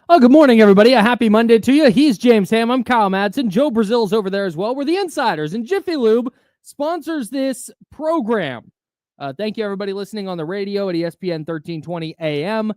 Oh, good morning, everybody. A happy Monday to you. He's James Ham. I'm Kyle Madsen. Joe Brazil's over there as well. We're the Insiders, and Jiffy Lube sponsors this program. Thank you, everybody listening on the radio at ESPN 1320 AM.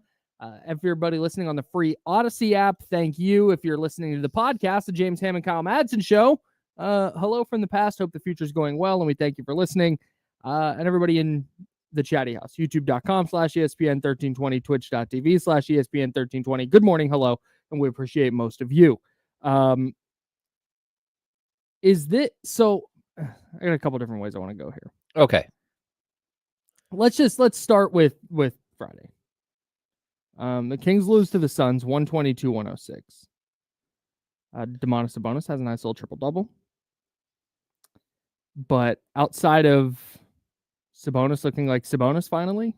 Everybody listening on the free Odyssey app, thank you. If you're listening to the podcast, the James Ham and Kyle Madsen Show, hello from the past. Hope the future's going well, and we thank you for listening. And everybody in the chatty house, youtube.com/ESPN1320, twitch.tv/ESPN1320. Good morning, hello, and we appreciate most of you. So I got a couple different ways I want to go here. Okay. Let's start with Friday. The Kings lose to the Suns 122-106. Domantas Sabonis has a nice little triple-double. But outside of Sabonis looking like Sabonis finally,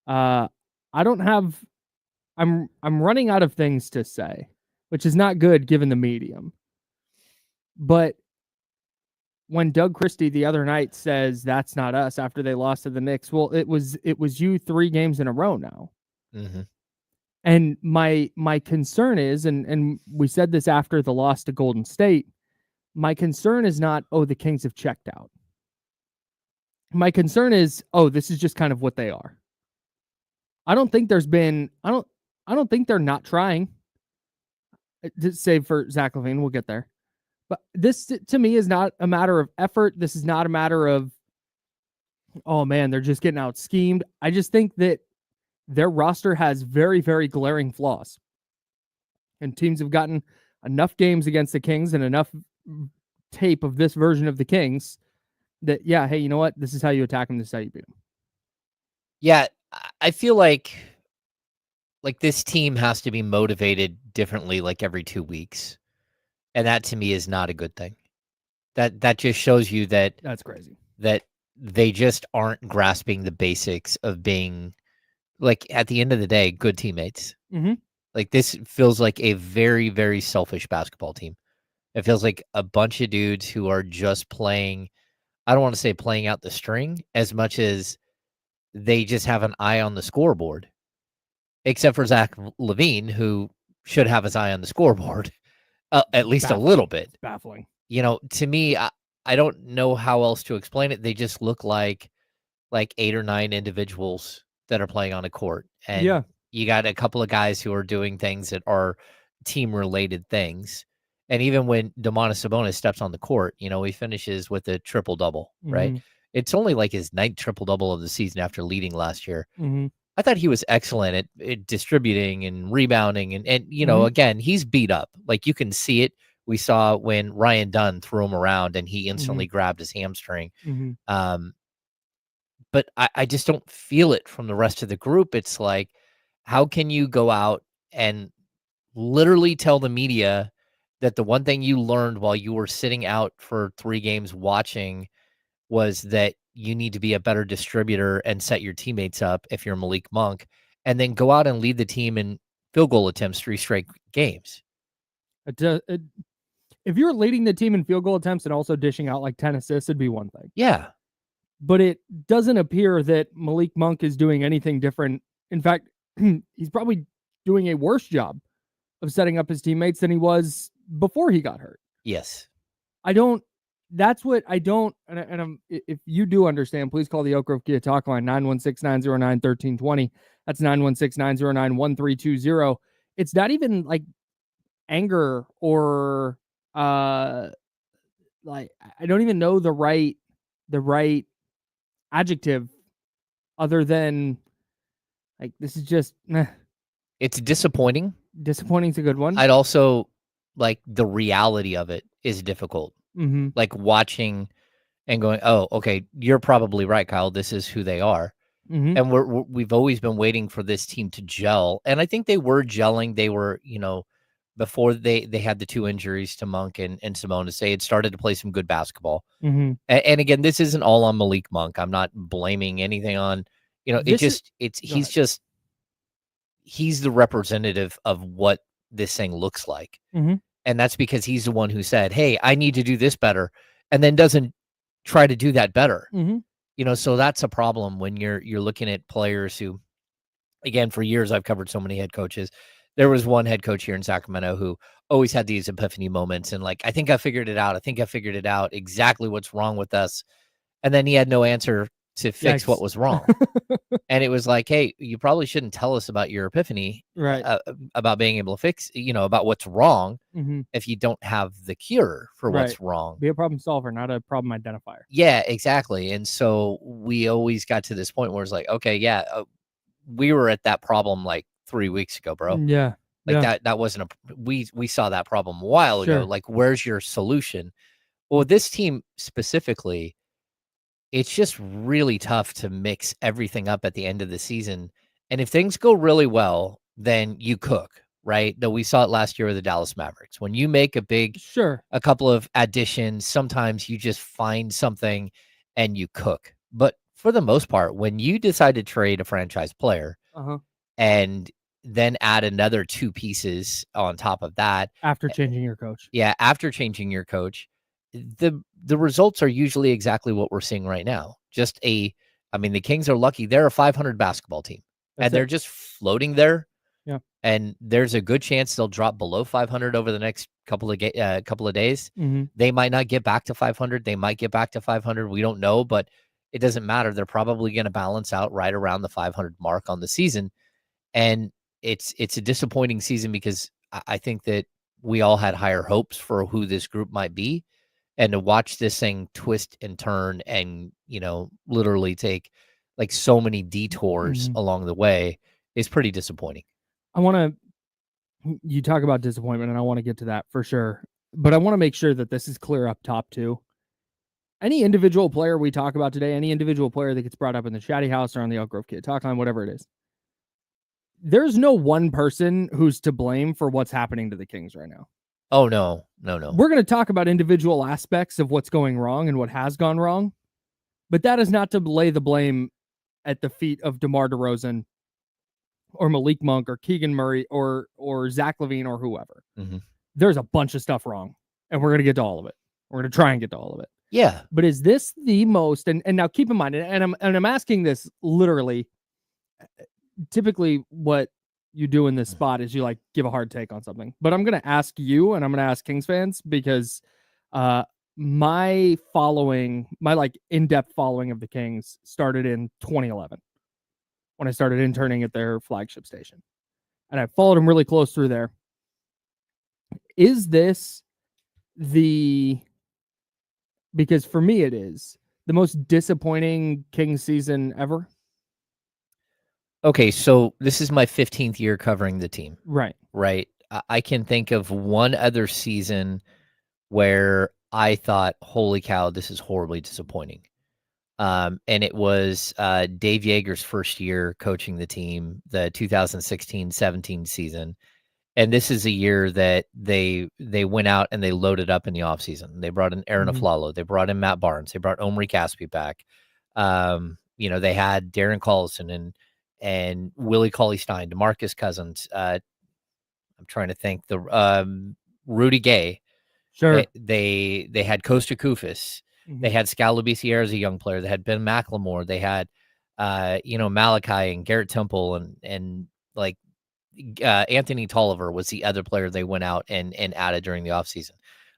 I'm running out of things to say, which is not good given the medium. But when Doug Christie the other night says that's not us after they lost to the Knicks, well, it was you 3 games in a row now. Mm-hmm. And my concern is, and we said this after the loss to Golden State, my concern is not, the Kings have checked out. My concern is, this is just kind of what they are. I don't think they're not trying. Save for Zach LaVine, we'll get there. But this, to me, is not a matter of effort. This is not a matter of, they're just getting out schemed. I just think that their roster has very, very glaring flaws. And teams have gotten enough games against the Kings and enough tape of this version of the Kings that, hey, you know what? This is how you attack them. This is how you beat them. Yeah, I feel like this team has to be motivated differently like every 2 weeks. And that to me is not a good thing. That just shows you that that's crazy. That they just aren't grasping the basics of being, like, at the end of the day, good teammates. Mm-hmm. Like, this feels like a very, very selfish basketball team. It feels like a bunch of dudes who are just playing, I don't want to say playing out the string as much as they just have an eye on the scoreboard. Except for Zach LaVine, who should have his eye on the scoreboard, at least a little bit. It's baffling. To me, I don't know how else to explain it. They just look like 8 or 9 individuals that are playing on a court. And you got a couple of guys who are doing things that are team-related things. And even when Domantas Sabonis steps on the court, he finishes with a triple-double, right? Mm-hmm. It's only like his 9th triple-double of the season after leading last year. Mm-hmm. I thought he was excellent at distributing and rebounding. And mm-hmm. Again, he's beat up. Like, you can see it. We saw when Ryan Dunn threw him around and he instantly grabbed his hamstring. Mm-hmm. But I just don't feel it from the rest of the group. It's like, how can you go out and literally tell the media that the one thing you learned while you were sitting out for 3 games watching was that you need to be a better distributor and set your teammates up if you're Malik Monk, and then go out and lead the team in field goal attempts 3 straight games? If you're leading the team in field goal attempts and also dishing out like 10 assists, it'd be one thing. Yeah. But it doesn't appear that Malik Monk is doing anything different. In fact, he's probably doing a worse job of setting up his teammates than he was before he got hurt. Yes. That's what I don't, and if you do understand, please call the Oak Grove Kia Talk line, 916-909-1320. That's 916-909-1320. It's not even like anger or I don't even know the right adjective other than like, this is just it's disappointing. Disappointing's a good one. I'd also like the reality of it is difficult. Mm-hmm. Like watching and going, oh, okay, you're probably right, Kyle. This is who they are. Mm-hmm. And we've always been waiting for this team to gel. And I think they were gelling. They were, before they had the 2 injuries to Monk and Sabonis, they had started to play some good basketball. Mm-hmm. And again, this isn't all on Malik Monk. I'm not blaming anything on, he's the representative of what this thing looks like. Mm-hmm. And that's because he's the one who said, hey, I need to do this better, and then doesn't try to do that better. Mm-hmm. So that's a problem when you're looking at players who, again, for years I've covered so many head coaches There was one head coach here in Sacramento who always had these epiphany moments and like, I think I figured it out. I think I figured it out exactly what's wrong with us. And then he had no answer to fix what Yikes. was wrong. And it was like, hey, you probably shouldn't tell us about your epiphany, Right. about being able to fix, about what's wrong Mm-hmm. if you don't have the cure for Right. what's wrong. Be a problem solver, not a problem identifier. Yeah, exactly. And so we always got to this point where it's like, okay, yeah, we were at that problem like 3 weeks ago, bro. Yeah. Like Yeah. that wasn't we saw that problem a while ago. Sure. Like, where's your solution? Well, with this team specifically, it's just really tough to mix everything up at the end of the season. And if things go really well, then you cook, right? Though we saw it last year with the Dallas Mavericks. When you make Sure. a couple of additions, sometimes you just find something and you cook. But for the most part, when you decide to trade a franchise player Uh-huh. and then add another 2 pieces on top of that, After changing your coach. yeah, after changing your coach, the results are usually exactly what we're seeing right now. I mean, the Kings are lucky. They're a 500 basketball team, That's and they're it. just floating there. Yeah. And there's a good chance they'll drop below 500 over the next couple of days. Mm-hmm. They might not get back to 500. They might get back to 500. We don't know, but it doesn't matter. They're probably going to balance out right around the 500 mark on the season. And it's a disappointing season because I think that we all had higher hopes for who this group might be. And to watch this thing twist and turn and, literally take like so many detours Mm-hmm. along the way is pretty disappointing. You talk about disappointment, and I want to get to that for sure. But I want to make sure that this is clear up top too. Any individual player we talk about today, any individual player that gets brought up in the Chatty House or on the Elk Grove Kid Talk Line, whatever it is, there's no one person who's to blame for what's happening to the Kings right now. Oh, no. We're going to talk about individual aspects of what's going wrong and what has gone wrong, but that is not to lay the blame at the feet of DeMar DeRozan or Malik Monk or Keegan Murray or Zach LaVine or whoever. Mm-hmm. There's a bunch of stuff wrong, and we're going to get to all of it. We're going to try and get to all of it. Yeah. But is this the most, and now keep in mind, and I'm asking this literally, typically what you do in this spot is you like give a hard take on something, but I'm going to ask you, and I'm going to ask Kings fans because my like in-depth following of the Kings started in 2011 when I started interning at their flagship station, and I followed them really close through there. Is this because for me it is the most disappointing Kings season ever? Okay, so this is my 15th year covering the team. Right. I can think of one other season where I thought, holy cow, this is horribly disappointing. And it was Dave Yeager's first year coaching the team, the 2016-17 season. And this is a year that they went out and they loaded up in the offseason. They brought in Aaron Aflalo. They brought in Matt Barnes. They brought Omri Caspi back. They had Darren Collison and Willie Cauley-Stein, DeMarcus Cousins. I'm trying to think. Rudy Gay. Sure. They had Costa Koufis. Mm-hmm. They had Skal Labissiere as a young player. They had Ben McLemore. They had, Malachi and Garrett Temple and like Anthony Tolliver was the other player they went out and added during the offseason.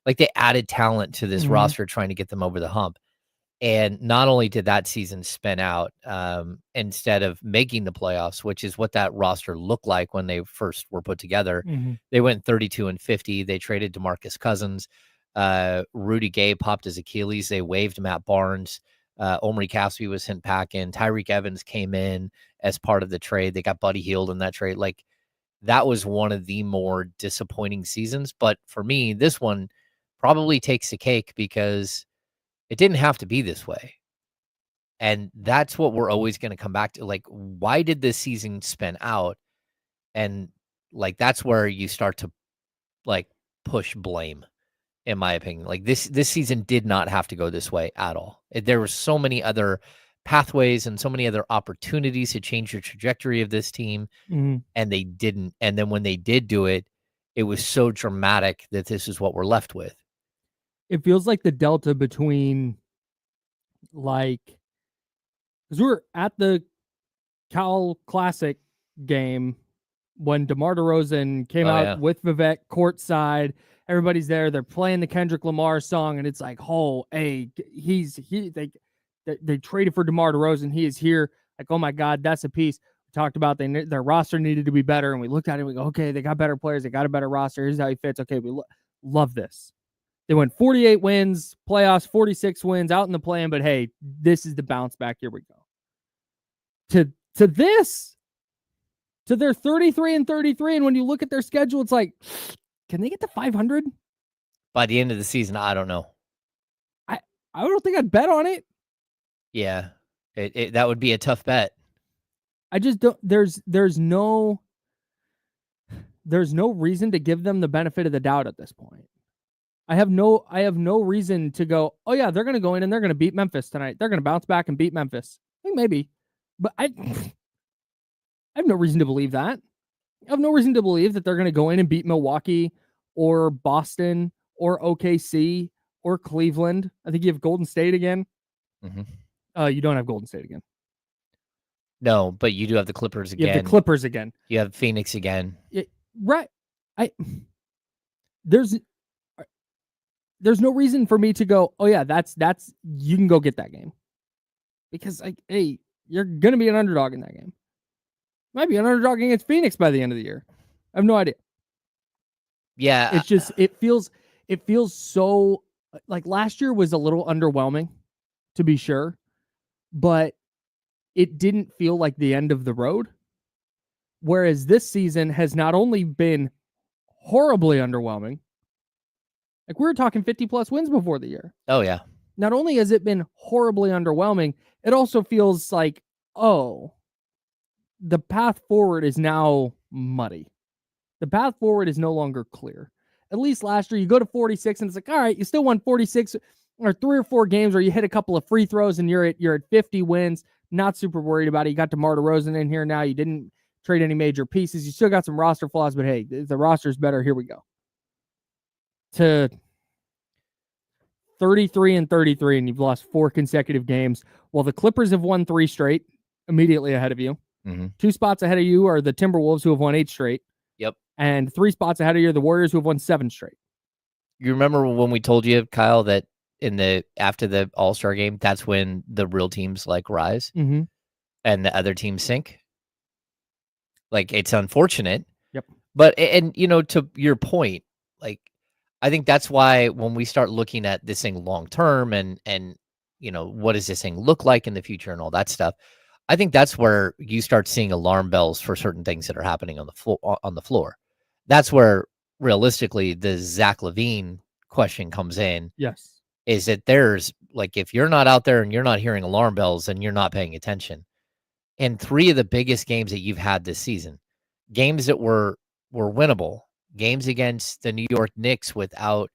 Like they added talent to this roster trying to get them over the hump. And not only did that season spin out instead of making the playoffs, which is what that roster looked like when they first were put together, they went 32-50. They traded DeMarcus Cousins. Rudy Gay popped his Achilles. They waived Matt Barnes. Omri Caspi was sent back in. Tyreek Evans came in as part of the trade. They got Buddy Hield in that trade. Like that was one of the more disappointing seasons. But for me, this one probably takes the cake because it didn't have to be this way. And that's what we're always going to come back to. Like, why did this season spin out? And like, that's where you start to like push blame, in my opinion. Like this season did not have to go this way at all. There were so many other pathways and so many other opportunities to change the trajectory of this team. And they didn't. And then when they did do it, it was so dramatic that this is what we're left with. It feels like the delta between because we were at the Cal Classic game when DeMar DeRozan came Oh, out yeah. with Vivek courtside. Everybody's there. They're playing the Kendrick Lamar song, and it's like, oh, hey, they traded for DeMar DeRozan. He is here. Like, oh my God, that's a piece. We talked about their roster needed to be better, and we looked at it. And we go, okay, they got better players. They got a better roster. Here's how he fits. Okay, we love this. They went 48 wins, playoffs, 46 wins, out in the play-in. But hey, this is the bounce back. Here we go. To this, to their 33-33, and when you look at their schedule, it's like, can they get to 500 by the end of the season? I don't know. I don't think I'd bet on it. Yeah, that would be a tough bet. I just don't. There's no reason to give them the benefit of the doubt at this point. I have no reason to go, oh yeah, they're going to go in and they're going to beat Memphis tonight. They're going to bounce back and beat Memphis. I think maybe, but I have no reason to believe that. I have no reason to believe that they're going to go in and beat Milwaukee or Boston or OKC or Cleveland. I think you have Golden State again. Mm-hmm. You don't have Golden State again. No, but you do have the Clippers again. You have the Clippers again. You have Phoenix again. Right. There's no reason for me to go, oh yeah, that's you can go get that game. Because like, hey, you're gonna be an underdog in that game. Might be an underdog against Phoenix by the end of the year. I have no idea. Yeah. It's just it feels so like last year was a little underwhelming, to be sure, but it didn't feel like the end of the road. Whereas this season has not only been horribly underwhelming, like we were talking 50 plus wins before the year. Oh, yeah. Not only has it been horribly underwhelming, it also feels like, oh, the path forward is now muddy. The path forward is no longer clear. At least last year, you go to 46 and it's like, all right, you still won 46 or 3 or 4 games where you hit a couple of free throws and you're at 50 wins. Not super worried about it. You got DeMar DeRozan in here now. You didn't trade any major pieces. You still got some roster flaws, but hey, the roster's better. Here we go. To 33-33, and you've lost 4 consecutive games. While the Clippers have won 3 straight, immediately ahead of you. Mm-hmm. 2 spots ahead of you are the Timberwolves, who have won 8 straight. Yep. And 3 spots ahead of you are the Warriors, who have won 7 straight. You remember when we told you, Kyle, that after the All-Star game, that's when the real teams like rise and the other teams sink? Like, it's unfortunate. Yep. But, and to your point, like, I think that's why when we start looking at this thing long term and what does this thing look like in the future and all that stuff, I think that's where you start seeing alarm bells for certain things that are happening on the floor. That's where realistically the Zach LaVine question comes in. Yes. Is that there's like, if you're not out there and you're not hearing alarm bells, then you're not paying attention. And 3 of the biggest games that you've had this season, games that were winnable, games against the New York Knicks without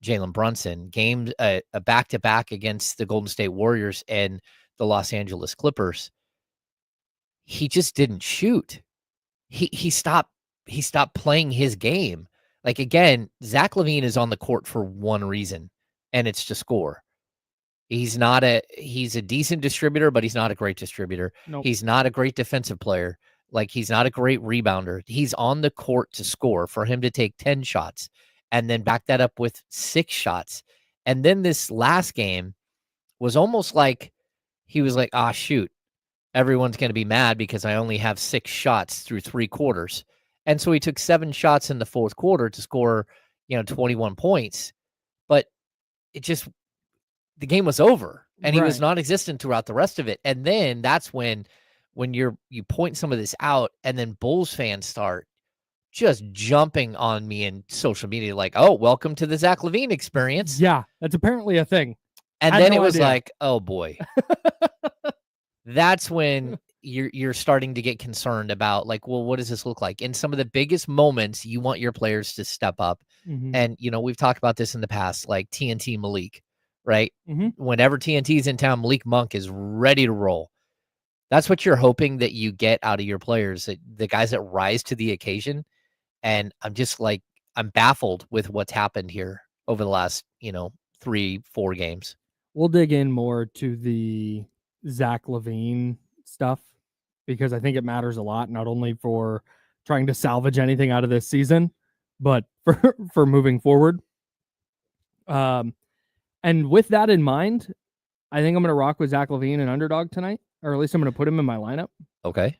Jalen Brunson, games, a back-to-back against the Golden State Warriors and the Los Angeles Clippers. He just didn't shoot. He stopped playing his game. Like, again, Zach LaVine is on the court for one reason, and it's to score. He's a decent distributor, but he's not a great distributor. Nope. He's not a great defensive player. Like, he's not a great rebounder. He's on the court to score, for him to take 10 shots and then back that up with 6 shots. And then this last game was almost like he was like, shoot, everyone's going to be mad because I only have 6 shots through 3 quarters. And so he took 7 shots in the 4th quarter to score, 21 points. But the game was over, and he was non-existent throughout the rest of it. And then that's when you point some of this out, and then Bulls fans start just jumping on me in social media like, oh, welcome to the Zach LaVine experience. Yeah, that's apparently a thing. And then it was like, oh boy. That's when you're starting to get concerned about, like, well, what does this look like? In some of the biggest moments, you want your players to step up. Mm-hmm. And, we've talked about this in the past, like TNT Malik, right? Mm-hmm. Whenever TNT's in town, Malik Monk is ready to roll. That's what you're hoping that you get out of your players, the guys that rise to the occasion. And I'm just like, I'm baffled with what's happened here over the last, 3-4 games. We'll dig in more to the Zach LaVine stuff because I think it matters a lot, not only for trying to salvage anything out of this season, but for moving forward. And with that in mind, I think I'm going to rock with Zach LaVine and underdog tonight, or at least I'm going to put him in my lineup. Okay.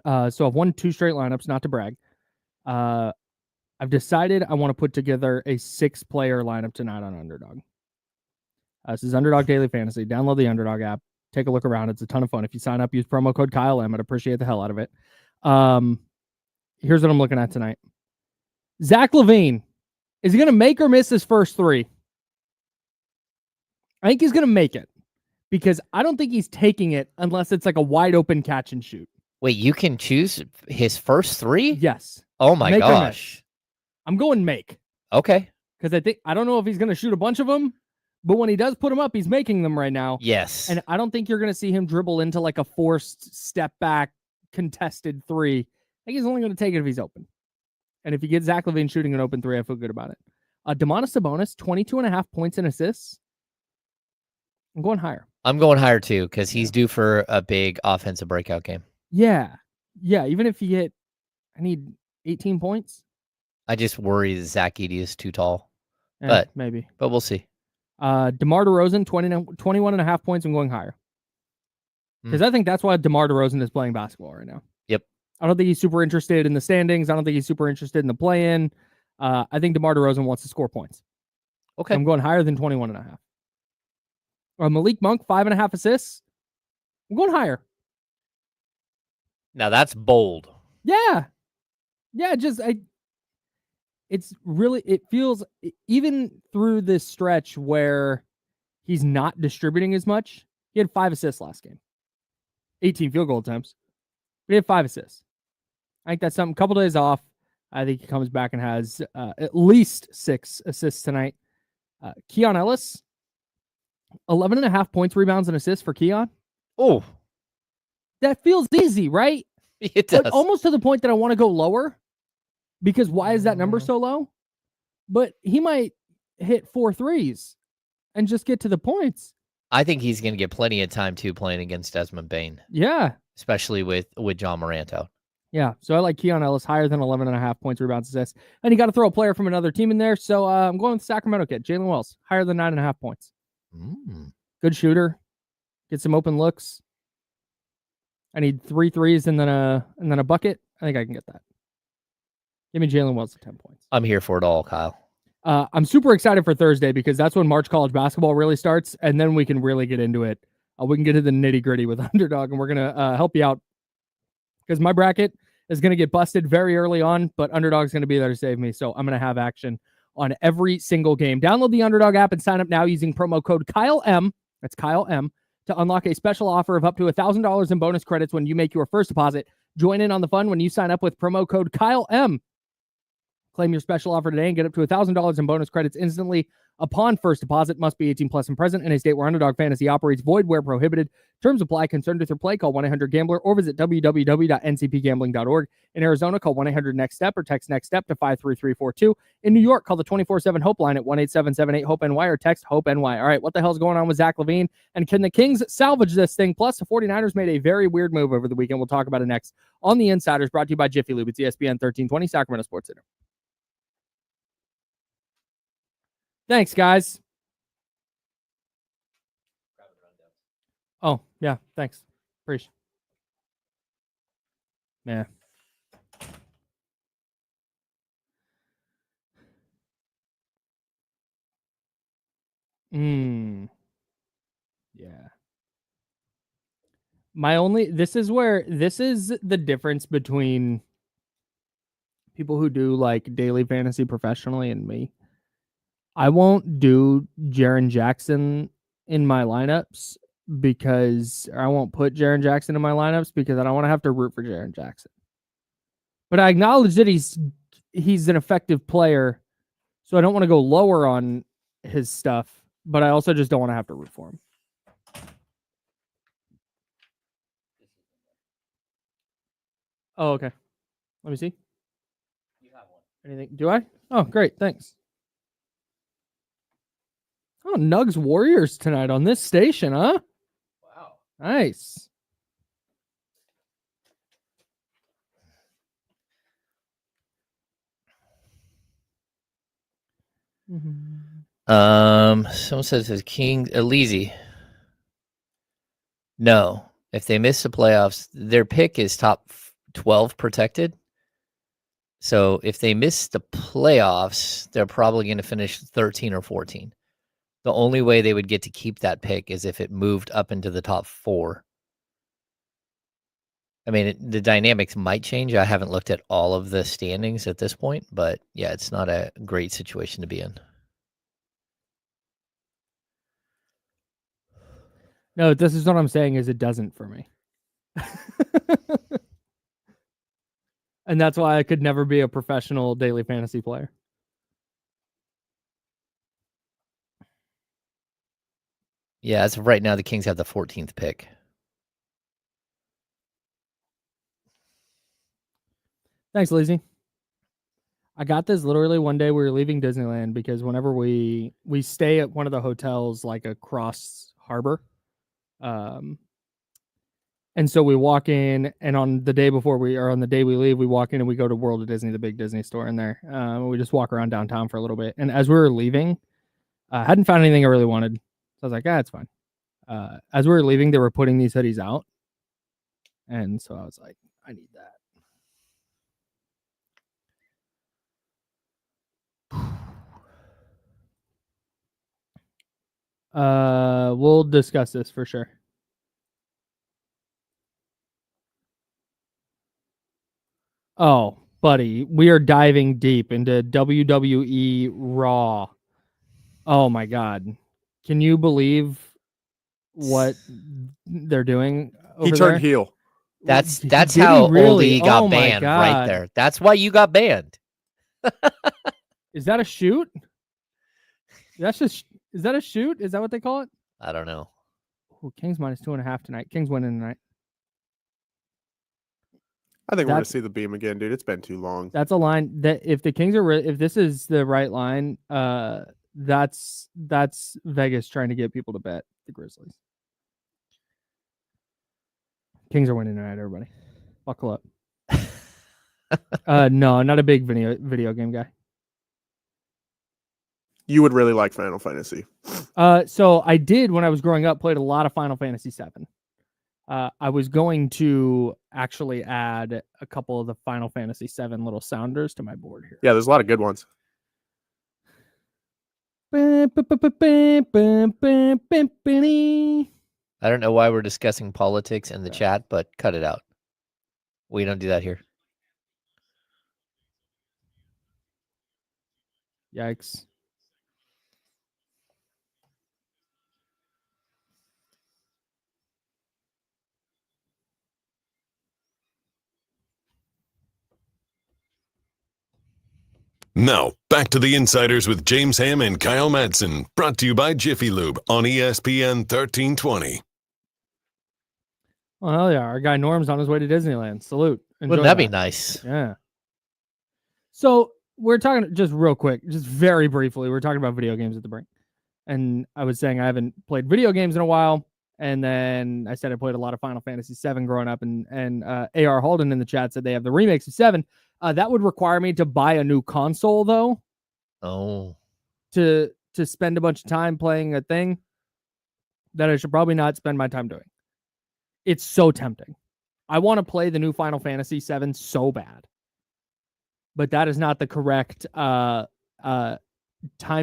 So I've won 2 straight lineups, not to brag. I've decided I want to put together a 6-player lineup tonight on underdog. This is Underdog Daily Fantasy. Download the Underdog app. Take a look around. It's a ton of fun. If you sign up, use promo code Kyle M. I'd appreciate the hell out of it. Here's what I'm looking at tonight. Zach LaVine. Is he going to make or miss his first 3? I think he's going to make it because I don't think he's taking it unless it's like a wide open catch and shoot. Wait, you can choose his first 3? Yes. Oh my gosh. I'm going make. Okay. Because I don't know if he's going to shoot a bunch of them, but when he does put them up, he's making them right now. Yes. And I don't think you're going to see him dribble into like a forced step back contested 3. I think he's only going to take it if he's open. And if you get Zach LaVine shooting an open 3, I feel good about it. Domantas Sabonis, 22.5 points and assists. I'm going higher. I'm going higher too because he's due for a big offensive breakout game. Yeah. Even if I need 18 points. I just worry that Zach Edey is too tall. But maybe. But we'll see. DeMar DeRozan, 21.5 points. I'm going higher. Because I think that's why DeMar DeRozan is playing basketball right now. Yep. I don't think he's super interested in the standings. I don't think he's super interested in the play-in. I think DeMar DeRozan wants to score points. Okay. I'm going higher than 21.5. Malik Monk, 5.5 assists. I'm going higher. Now that's bold. Yeah. It feels, even through this stretch where he's not distributing as much, he had 5 assists last game. 18 field goal attempts. But he had 5 assists. I think that's something, a couple days off. I think he comes back and has at least 6 assists tonight. Keon Ellis, 11.5 points, rebounds, and assists for Keon. Oh. That feels easy, right? It does. Like, almost to the point that I want to go lower. Because why is that number so low? But he might hit 4 threes and just get to the points. I think he's going to get plenty of time, too, playing against Desmond Bane. Yeah. Especially with John Morant out. Yeah, so I like Keon Ellis higher than 11.5 points, rebounds, assists. And you got to throw a player from another team in there. So I'm going with Sacramento kid, Jalen Wells, higher than 9.5 points. Good shooter. Get some open looks. I need 3 threes and then a bucket. I think I can get that. Give me Jalen Wells at 10 points. I'm here for it all, Kyle. I'm super excited for Thursday because that's when March college basketball really starts, and then we can really get into it. We can get to the nitty-gritty with Underdog, and we're going to help you out because my bracket is going to get busted very early on, but Underdog's going to be there to save me, so I'm going to have action on every single game. Download the Underdog app and sign up now using promo code KYLEM, that's Kyle M, to unlock a special offer of up to $1,000 in bonus credits when you make your first deposit. Join in on the fun when you sign up with promo code KYLEM. Claim your special offer today and get up to $1,000 in bonus credits instantly upon first deposit. Must be 18 plus and present in a state where Underdog Fantasy operates. Void where prohibited. Terms apply. Concerned with your play? Call 1-800-GAMBLER or visit www.ncpgambling.org. In Arizona, call 1-800-NEXT-STEP or text NEXT-STEP to 53342. In New York, call the 24/7 HOPE line at 1-877-8-HOPE-NY or text HOPE-NY. All right, what the hell's going on with Zach LaVine? And can the Kings salvage this thing? Plus, the 49ers made a very weird move over the weekend. We'll talk about it next on The Insiders, brought to you by Jiffy Lube. It's ESPN 1320, Sacramento Sports Center. Thanks, guys. Oh, yeah, thanks. Appreciate it. Yeah. Yeah. This is the difference between people who do like daily fantasy professionally and me. I won't do Jaren Jackson in my lineups because I won't put Jaren Jackson in my lineups because I don't want to have to root for Jaren Jackson. But I acknowledge that he's an effective player, so I don't want to go lower on his stuff, but I also just don't want to have to root for him. Oh, okay. Let me see. You have one. Anything? Do I? Oh, great. Thanks. Oh, Nugs Warriors tonight on this station, huh? Wow. Nice. Someone says King Elise. No, if they miss the playoffs, their pick is top 12 protected. So if they miss the playoffs, they're probably going to finish 13 or 14. The only way they would get to keep that pick is if it moved up into the top 4. I mean, the dynamics might change. I haven't looked at all of the standings at this point, but yeah, it's not a great situation to be in. No, this is what I'm saying is it doesn't for me. And that's why I could never be a professional daily fantasy player. Yeah, as of right now, the Kings have the 14th pick. Thanks, Lizzie. I got this literally one day we were leaving Disneyland because whenever we stay at one of the hotels like across harbor. And so we walk in, and on the day we leave, we walk in and we go to World of Disney, the big Disney store in there. We just walk around downtown for a little bit. And as we were leaving, I hadn't found anything I really wanted. So I was like, it's fine. As we were leaving, they were putting these hoodies out. And so I was like, I need that. We'll discuss this for sure. Oh, buddy, we are diving deep into WWE Raw. Oh my God. Can you believe what they're doing over He turned heel. That's how really? Oldie got Oh my banned God. right there. That's why you got banned. Is that a shoot? Is that a shoot? Is that what they call it? I don't know. Ooh, Kings -2.5 tonight. Kings winning tonight. I think we're going to see the beam again, dude. It's been too long. That's a line that if the Kings are if this is the right line, that's Vegas trying to get people to bet the Grizzlies. Kings are winning tonight, everybody. Buckle up. No, not a big video game guy. You would really like Final Fantasy. So I did when I was growing up, played a lot of Final Fantasy VII. I was going to actually add a couple of the Final Fantasy VII little sounders to my board here. Yeah, there's a lot of good ones. I don't know why we're discussing politics in the chat, but cut it out. We don't do that here. Yikes. Now, back to the Insiders with James Ham and Kyle Madsen, brought to you by Jiffy Lube on ESPN 1320. Well, hell yeah. Our guy Norm's on his way to Disneyland. Salute. Wouldn't that be nice? Yeah. So we're talking just real quick, just very briefly. We're talking about video games at the break. And I was saying I haven't played video games in a while. And then I said I played a lot of Final Fantasy VII growing up. And AR Holden in the chat said they have the remakes of 7. That would require me to buy a new console, though. Oh. To spend a bunch of time playing a thing that I should probably not spend my time doing. It's so tempting. I want to play the new Final Fantasy VII so bad. But that is not the correct time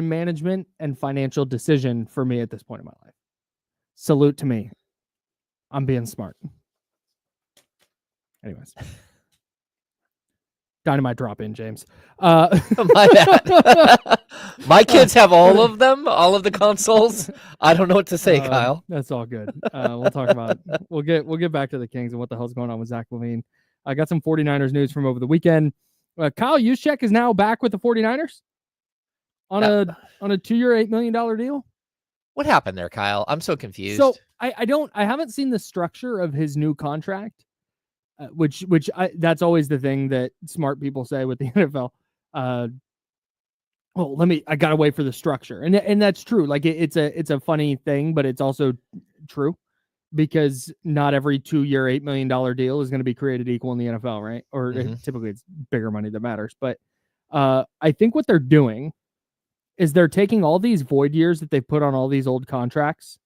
management and financial decision for me at this point in my life. Salute to me. I'm being smart. Anyways. Dynamite drop in, James. My bad. My kids have all of them, all of the consoles. I don't know what to say, Kyle. That's all good. We'll talk about it. We'll get back to the Kings and what the hell's going on with Zach LaVine. I got some 49ers news from over the weekend. Kyle Juszczyk is now back with the 49ers on a 2-year, $8 million deal. What happened there, Kyle? I'm so confused. So I haven't seen the structure of his new contract. Which that's always the thing that smart people say with the NFL. I gotta wait for the structure, and that's true. Like it's a funny thing, but it's also true because not every 2-year, $8 million deal is going to be created equal in the NFL, right? Or typically it's bigger money that matters. But I think what they're doing is they're taking all these void years that they put on all these old contracts,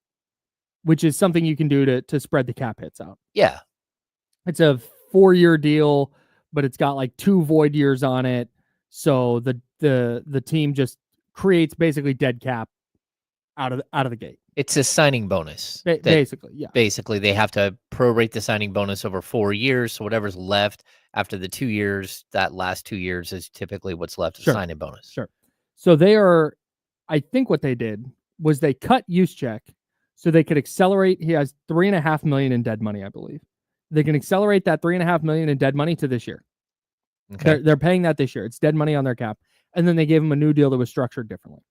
which is something you can do to spread the cap hits out. Yeah. It's a 4-year deal, but it's got like 2 void years on it. So the team just creates basically dead cap out of the gate. It's a signing bonus. Basically, yeah. Basically, they have to prorate the signing bonus over 4 years. So whatever's left after the 2 years, that last 2 years is typically what's left of signing bonus. Sure. So they are, I think what they did was they cut Juszczyk so they could accelerate. He has $3.5 million in dead money, I believe. They can accelerate that $3.5 million in dead money to this year. Okay. They're paying that this year. It's dead money on their cap. And then they gave him a new deal that was structured differently.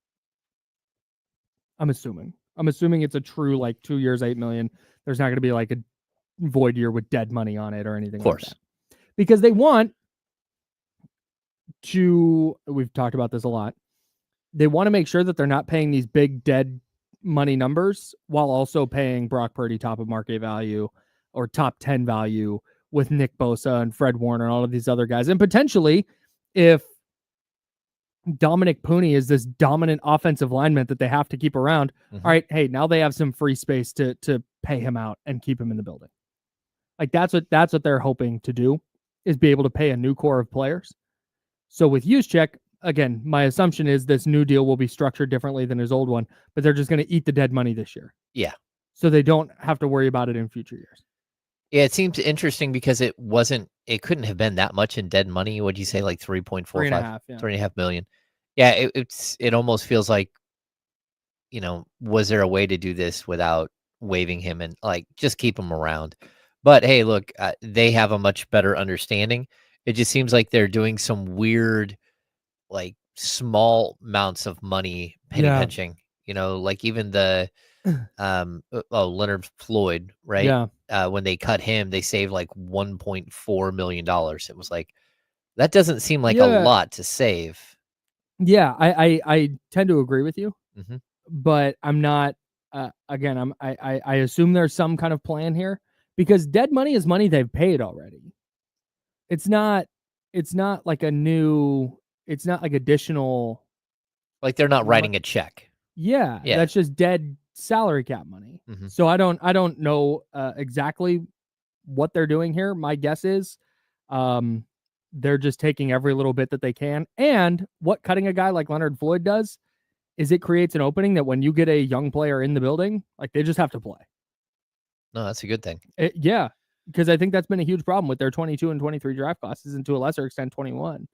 I'm assuming it's a true like 2 years, $8 million. There's not going to be like a void year with dead money on it or anything like that. Because they want to, we've talked about this a lot, they want to make sure that they're not paying these big dead money numbers while also paying Brock Purdy top of market value or top 10 value with Nick Bosa and Fred Warner and all of these other guys. And potentially, if Dominic Pooney is this dominant offensive lineman that they have to keep around, all right, hey, now they have some free space to pay him out and keep him in the building. Like that's what they're hoping to do, is be able to pay a new core of players. So with Juszczyk, again, my assumption is this new deal will be structured differently than his old one, but they're just going to eat the dead money this year. Yeah. So they don't have to worry about it in future years. Yeah, it seems interesting because it couldn't have been that much in dead money. What'd you say, like 3.45? 3.5 million. Yeah, it almost feels like, was there a way to do this without waiving him and like just keep him around? But hey, look, they have a much better understanding. It just seems like they're doing some weird, like small amounts of money penny pinching. Like even the Leonard Floyd, right? Yeah. When they cut him, they saved like $1.4 million. It was like, that doesn't seem like a lot to save. Yeah, I tend to agree with you, but I'm not. Again, I assume there's some kind of plan here, because dead money is money they've paid already. It's not like it's not like additional. Like they're not writing a check. Yeah, that's just dead salary cap money. So I don't know exactly what they're doing here. My guess is they're just taking every little bit that they can. And what cutting a guy like Leonard Floyd does is it creates an opening that when you get a young player in the building, like they just have to play. No, that's a good thing. Yeah, because I think that's been a huge problem with their 22 and 23 draft classes, and to a lesser extent 21,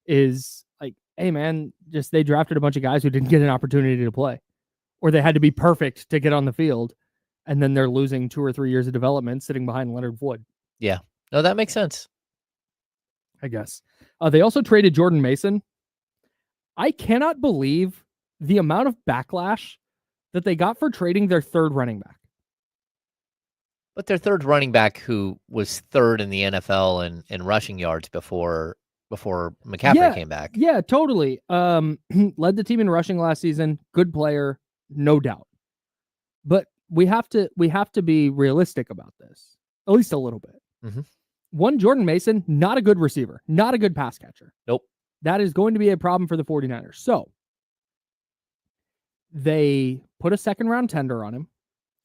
is like, hey man, just they drafted a bunch of guys who didn't get an opportunity to play, or they had to be perfect to get on the field, and then they're losing 2 or 3 years of development sitting behind Leonard Floyd. Yeah, no, that makes sense. I guess. They also traded Jordan Mason. I cannot believe the amount of backlash that they got for trading their third running back. But their third running back, who was third in the NFL in rushing yards before McCaffrey came back. Yeah, totally. Led the team in rushing last season. Good player, no doubt. But we have to be realistic about this, at least a little bit. One, Jordan Mason, not a good receiver, not a good pass catcher. Nope. That is going to be a problem for the 49ers. So they put a second round tender on him,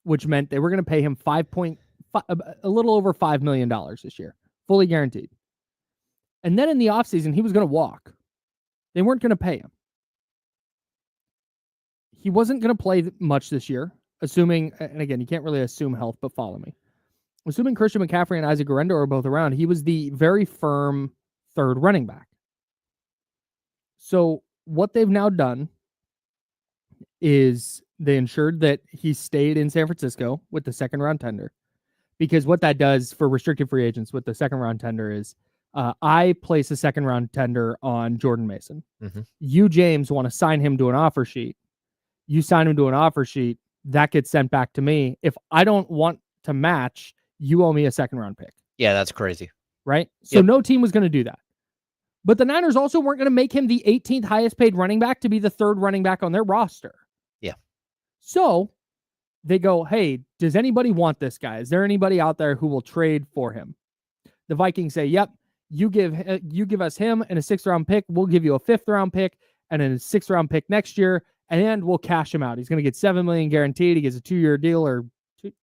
which meant they were going to pay him a little over $5 million this year, fully guaranteed. And then in the offseason, he was going to walk. They weren't going to pay him. He wasn't going to play much this year, assuming, and again, you can't really assume health, but follow me. Assuming Christian McCaffrey and Isaac Guerrero are both around, he was the very firm third running back. So what they've now done is they ensured that he stayed in San Francisco with the second round tender, because what that does for restricted free agents with the second round tender is I place a second round tender on Jordan Mason. You, James, want to sign him to an offer sheet. You sign him to an offer sheet, that gets sent back to me. If I don't want to match, you owe me a second round pick. Yeah, that's crazy. Right? So no team was going to do that. But the Niners also weren't going to make him the 18th highest paid running back to be the third running back on their roster. Yeah. So they go, hey, does anybody want this guy? Is there anybody out there who will trade for him? The Vikings say, yep, you give us him and a 6th round pick. We'll give you a 5th round pick and then a 6th round pick next year, and we'll cash him out. He's going to get $7 million guaranteed. He gets a 2-year deal or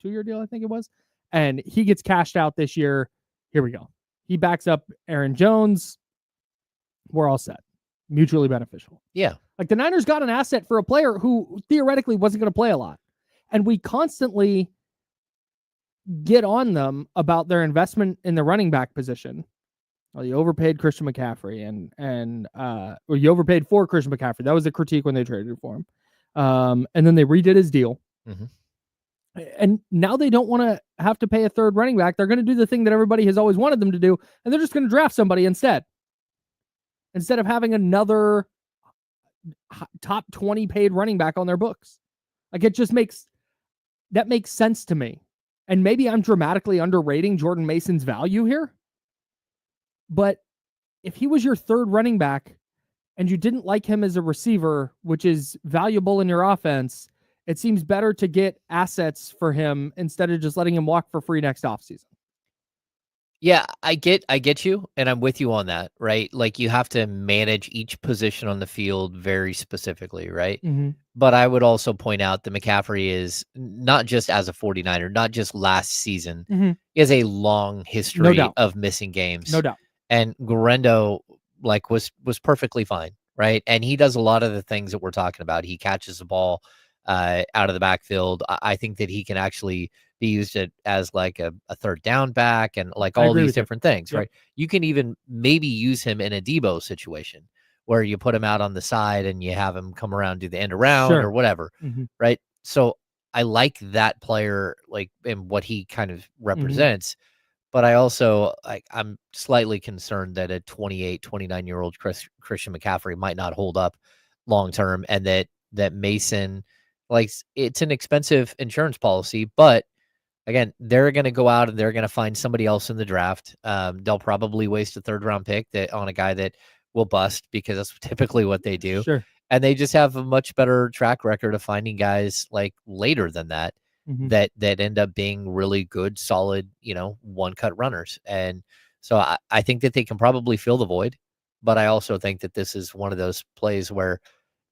two-year deal, I think it was, and he gets cashed out this year. Here we go. He backs up Aaron Jones. We're all set. Mutually beneficial. Yeah. Like the Niners got an asset for a player who theoretically wasn't going to play a lot. And we constantly get on them about their investment in the running back position. Well, you overpaid Christian McCaffrey or you overpaid for Christian McCaffrey. That was the critique when they traded for him. And then they redid his deal. Mm-hmm. And now they don't want to have to pay a third running back. They're going to do the thing that everybody has always wanted them to do, and they're just going to draft somebody instead of having another top 20 paid running back on their books. Like it just makes sense to me. And maybe I'm dramatically underrating Jordan Mason's value here. But if he was your third running back and you didn't like him as a receiver, which is valuable in your offense, it seems better to get assets for him instead of just letting him walk for free next offseason. Yeah, I get you, and I'm with you on that, right? Like you have to manage each position on the field very specifically, right? Mm-hmm. But I would also point out that McCaffrey is not just as a 49er, not just last season, he has a long history of missing games. No doubt. And Guerrero was perfectly fine, right? And he does a lot of the things that we're talking about. He catches the ball out of the backfield. I think that he can actually be used as like a third down back and like all these different things, right? You can even maybe use him in a Debo situation where you put him out on the side and you have him come around, do the end around or whatever, right? So I like that player, like, and what he kind of represents. But I also, I'm slightly concerned that a 28, 29-year-old Christian McCaffrey might not hold up long term, and that Mason, like, it's an expensive insurance policy, but again, they're going to go out and they're going to find somebody else in the draft. They'll probably waste a 3rd-round pick on a guy that will bust because that's typically what they do. Sure. And they just have a much better track record of finding guys like later than that, that end up being really good, solid, one-cut runners. And so I think that they can probably fill the void, but I also think that this is one of those plays where,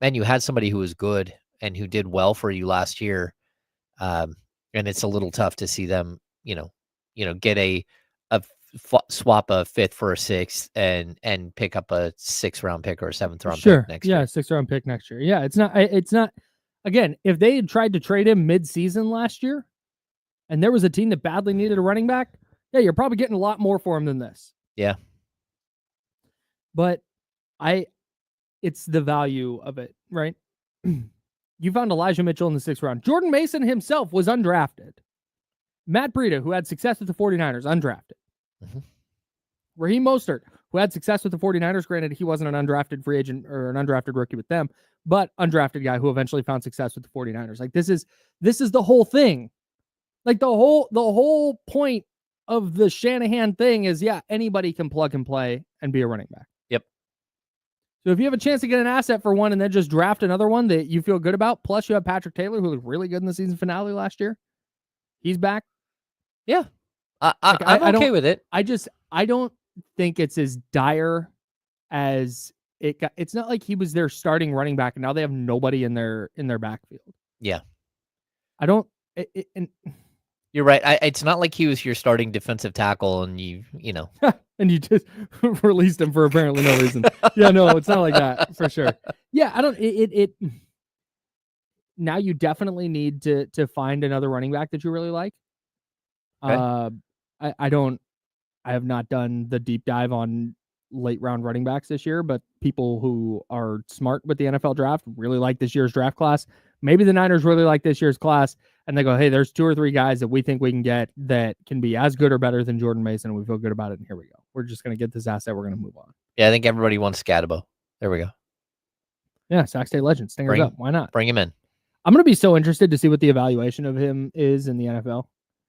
man, you had somebody who was good and who did well for you last year. And it's a little tough to see them, get a swap a 5th for a 6th and pick up a 6th-round pick or a 7th-round pick next year. 6th-round pick next year. Yeah, it's not. Again, if they had tried to trade him mid-season last year, and there was a team that badly needed a running back, yeah, you're probably getting a lot more for him than this. Yeah. But it's the value of it, right? You found Elijah Mitchell in the 6th round. Jordan Mason himself was undrafted. Matt Breida, who had success with the 49ers, undrafted. Raheem Mostert, who had success with the 49ers, granted he wasn't an undrafted free agent or an undrafted rookie with them, but undrafted guy who eventually found success with the 49ers. Like this is the whole thing. Like the whole point of the Shanahan thing is, yeah, anybody can plug and play and be a running back. Yep. So if you have a chance to get an asset for one and then just draft another one that you feel good about, plus you have Patrick Taylor, who was really good in the season finale last year. He's back. Yeah. I'm okay with it. I don't think it's as dire as it got. It's not like he was their starting running back and now they have nobody in their backfield. Yeah. I don't. You're right. It's not like he was your starting defensive tackle and you know. And you just released him for apparently no reason. Yeah, no, it's not like that for sure. Yeah, I don't. Now you definitely need to find another running back that you really like. Okay. I have not done the deep dive on late round running backs this year, but people who are smart with the NFL draft really like this year's draft class. Maybe the Niners really like this year's class and they go, hey, there's 2 or 3 guys that we think we can get that can be as good or better than Jordan Mason. And we feel good about it. And here we go. We're just going to get this asset. We're going to move on. Yeah. I think everybody wants Scadabo. There we go. Yeah. Sac State legend. Stingers up. Why not? Bring him in. I'm going to be so interested to see what the evaluation of him is in the NFL.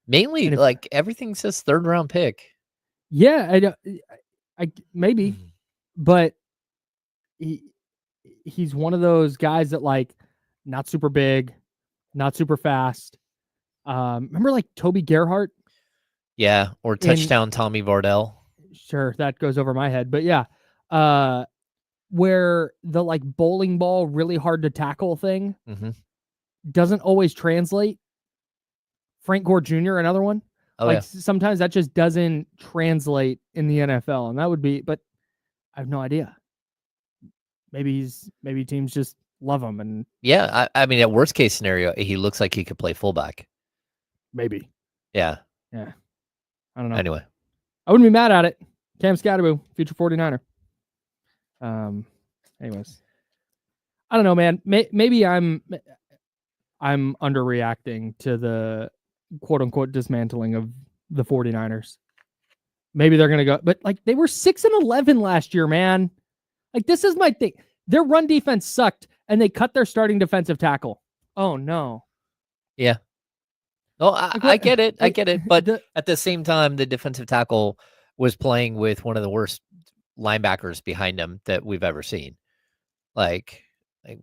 Mainly like everything says 3rd round pick. Yeah. I maybe, but he's one of those guys that like not super big, not super fast. Remember like Toby Gerhart? Yeah, or touchdown Tommy Vardell. Sure, that goes over my head, but yeah. where the like bowling ball really hard to tackle thing Mm-hmm. doesn't always translate. Frank Gore Jr., another one. Oh, like yeah. sometimes that just doesn't translate in the NFL, and that would be. But I have no idea. Maybe teams just love him, and Yeah, I mean, at worst case scenario, he looks like he could play fullback. maybe. Yeah. I don't know. Anyway. I wouldn't be mad at it. Cam Scatterbo, future 49er. Anyways, I don't know, man. Maybe I'm underreacting to the quote unquote dismantling of the 49ers. Maybe they're gonna go, but like they were 6-11 last year, man. Like this is my thing. Their run defense sucked, and they cut their starting defensive tackle. Oh no. Yeah. No, I get it. I get it. But at the same time, the defensive tackle was playing with one of the worst linebackers behind him that we've ever seen. Like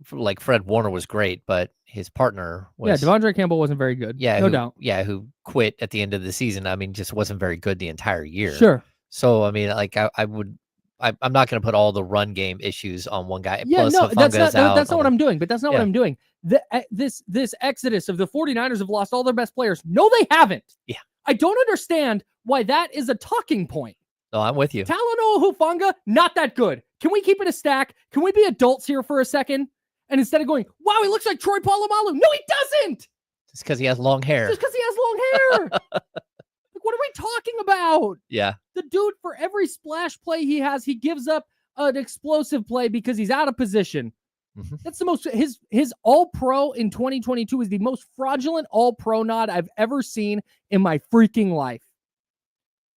Fred Warner was great, but his partner was... Yeah, Devondre Campbell wasn't very good. Yeah, no doubt. Yeah, who quit at the end of the season. I mean, just wasn't very good the entire year. Sure. So, I mean, like, I'm not going to put all the run game issues on one guy. Yeah, Plus, no, that's not what I'm doing. But that's not what I'm doing. This exodus of the 49ers have lost all their best players. No, they haven't. Yeah. I don't understand why that is a talking point. No, I'm with you. Talanoa Hufanga, not that good. Can we keep it a stack? Can we be adults here for a second? And instead of going, wow, he looks like Troy Polamalu. No, he doesn't. Just because he has long hair. Just because he has long hair. Like, what are we talking about? Yeah. The dude, for every splash play he has, he gives up an explosive play because he's out of position. Mm-hmm. That's the most, his all-pro in 2022 is the most fraudulent all-pro nod I've ever seen in my freaking life.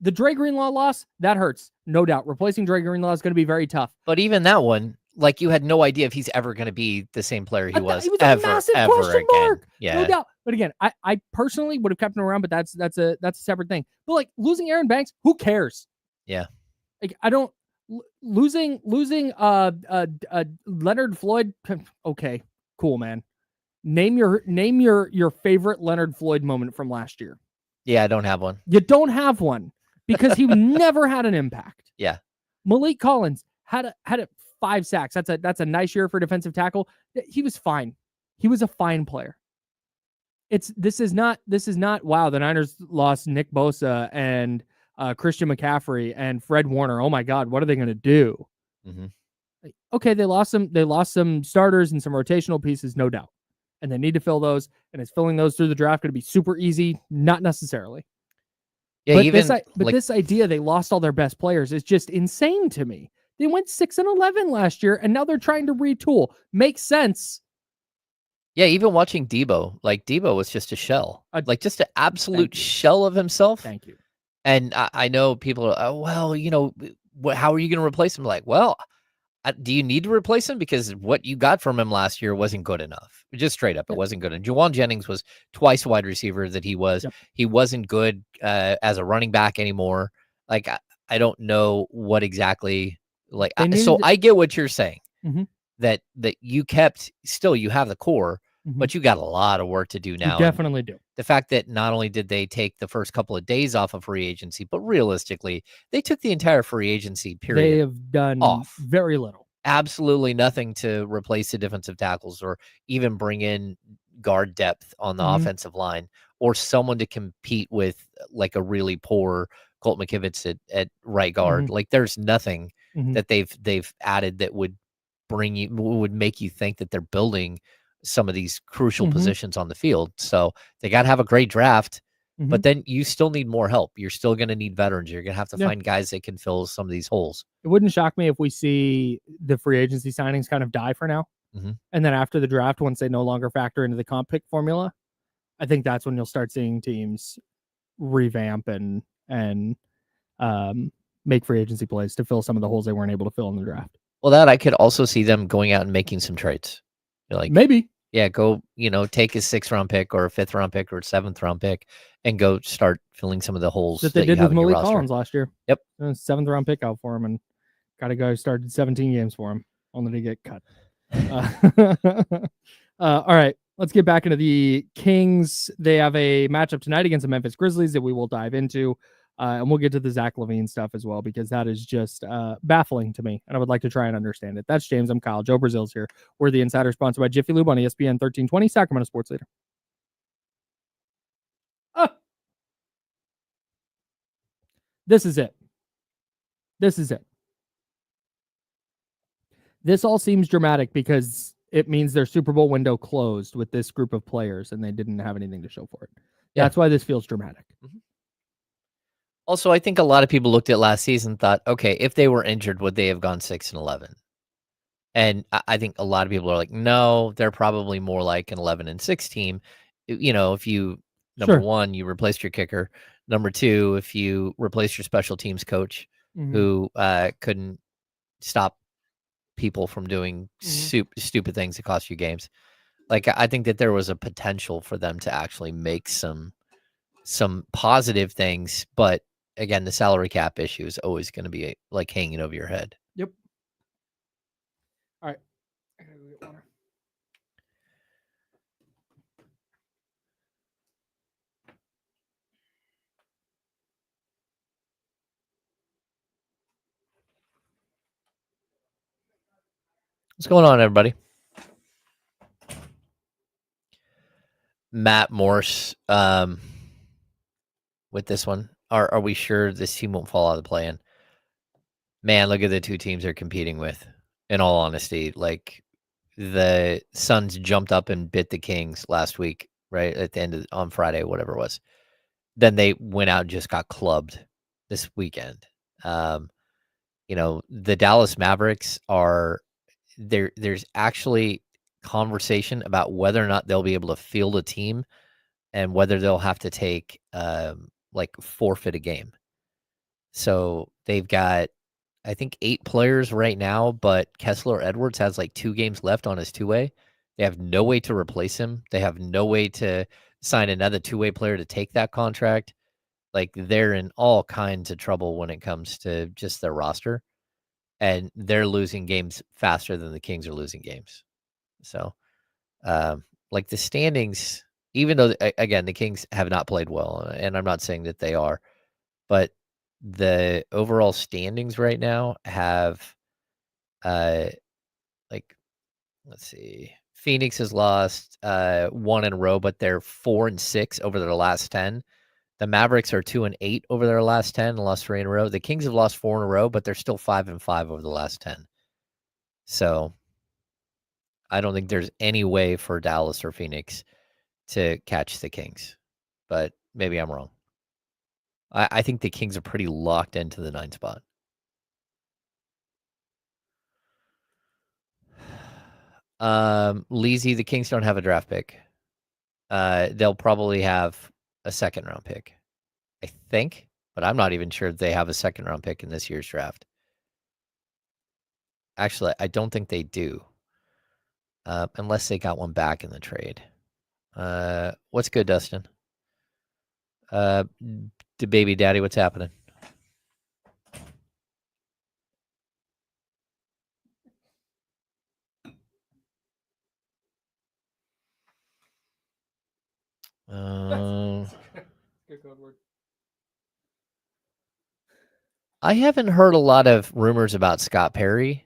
The Dre Greenlaw loss, that hurts. No doubt. Replacing Dre Greenlaw is going to be very tough. But even that one, like, you had no idea if he's ever going to be the same player he was a massive question mark. Yeah. No doubt. But again, I personally would have kept him around, but that's a separate thing. But like losing Aaron Banks, who cares? Yeah. Like I don't losing Leonard Floyd. Okay, cool, man. Name your favorite Leonard Floyd moment from last year. Yeah, I don't have one. You don't have one because he never had an impact. Yeah. Malik Collins had 5 sacks. That's a nice year for defensive tackle. He was fine. He was a fine player. This is not wow, the Niners lost Nick Bosa and Christian McCaffrey and Fred Warner. Oh my God, what are they going to do? Mm-hmm. Okay, they lost some starters and some rotational pieces, no doubt. And they need to fill those. And is filling those through the draft going to be super easy? Not necessarily. Yeah, but this idea they lost all their best players is just insane to me. They went 6-11 last year, and now they're trying to retool. Makes sense. Yeah, even watching Debo, like Debo was just a shell, like just an absolute shell of himself. Thank you. And I know people are, oh, well, you know, how are you going to replace him? Like, well, do you need to replace him? Because what you got from him last year wasn't good enough. Just straight up, it wasn't good. And Juwan Jennings was twice wide receiver that he was. Yep. He wasn't good as a running back anymore. Like, I don't know what exactly. Like, I get what you're saying. Mm-hmm. That you kept, still you have the core, mm-hmm. but you got a lot of work to do now. You definitely do. The fact that not only did they take the first couple of days off of free agency, but realistically, they took the entire free agency period. They have done very little. Absolutely nothing to replace the defensive tackles or even bring in guard depth on the mm-hmm. offensive line or someone to compete with like a really poor Colt McKivitz at right guard. Mm-hmm. Like there's nothing mm-hmm. that they've added that would make you think that they're building some of these crucial mm-hmm. positions on the field. So they got to have a great draft, mm-hmm. but then you still need more help. You're still going to need veterans. You're going to have to find guys that can fill some of these holes. It wouldn't shock me if we see the free agency signings kind of die for now. Mm-hmm. And then after the draft, once they no longer factor into the comp pick formula, I think that's when you'll start seeing teams revamp and make free agency plays to fill some of the holes they weren't able to fill in the draft. Well, that I could also see them going out and making some trades. Like maybe, go, take a 6th round pick or a 5th round pick or a 7th round pick and go start filling some of the holes that they did with Malik Collins last year. Yep. 7th round pick out for him and got a guy who started 17 games for him, only to get cut. All right, let's get back into the Kings. They have a matchup tonight against the Memphis Grizzlies that we will dive into. And we'll get to the Zach LaVine stuff as well, because that is just baffling to me, and I would like to try and understand it. That's James. I'm Kyle. Joe Brazil's here. We're the Insider, sponsored by Jiffy Lube on ESPN 1320, Sacramento Sports Leader. This is it. This is it. This all seems dramatic because it means their Super Bowl window closed with this group of players, and they didn't have anything to show for it. Yeah. That's why this feels dramatic. Mm-hmm. Also, I think a lot of people looked at last season and thought, okay, if they were injured, would they have gone 6-11? And I think a lot of people are like, no, they're probably more like an 11-6 team. You know, if you, number one, you replaced your kicker. Number two, if you replaced your special teams coach who couldn't stop people from doing stupid things that cost you games. Like, I think that there was a potential for them to actually make some positive things, but again, the salary cap issue is always going to be like hanging over your head. Yep. All right. I gotta go get water. What's going on, everybody? Matt Morse, with this one, are we sure this team won't fall out of the play-in? Man, look at the two teams they're competing with. In all honesty, like the Suns jumped up and bit the Kings last week, right at the end of on Friday, whatever it was. Then they went out and just got clubbed this weekend. You know, the Dallas Mavericks are there. There's actually conversation about whether or not they'll be able to field a team and whether they'll have to take like forfeit a game. So they've got, I think, 8 players right now, but Kessler Edwards has like 2 games left on his two-way. They have no way to replace him. They have no way to sign another two-way player to take that contract. Like, they're in all kinds of trouble when it comes to just their roster, and they're losing games faster than the Kings are losing games. So, like the standings, even though, again, the Kings have not played well, and I'm not saying that they are, but the overall standings right now have, like, let's see, Phoenix has lost 1 in a row, but they're 4-6 over their last 10. The Mavericks are 2-8 over their last 10 and lost 3 in a row. The Kings have lost 4 in a row, but they're still 5-5 over the last 10. So I don't think there's any way for Dallas or Phoenix to catch the Kings, but maybe I'm wrong. I think the Kings are pretty locked into the 9 spot. Leezy, the Kings don't have a draft pick. They'll probably have a 2nd round pick, I think, but I'm not even sure if they have a 2nd round pick in this year's draft. Actually, I don't think they do, unless they got one back in the trade. What's good, Dustin? The baby daddy, what's happening? Good code word. I haven't heard a lot of rumors about Scott Perry,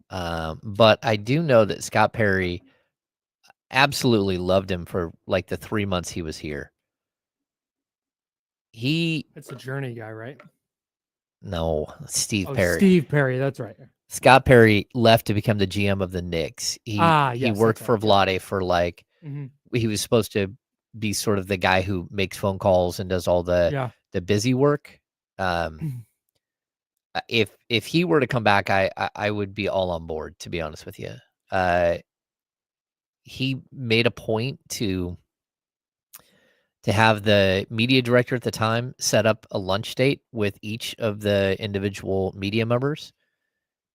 but I do know that Scott Perry absolutely loved him for like the 3 months he was here. That's the Journey guy, right? No, Steve Perry. Steve Perry, that's right. Scott Perry left to become the GM of the Knicks. He worked for Vlade for like, he was supposed to be sort of the guy who makes phone calls and does all the busy work. If he were to come back, I would be all on board, to be honest with you. He made a point to have the media director at the time set up a lunch date with each of the individual media members.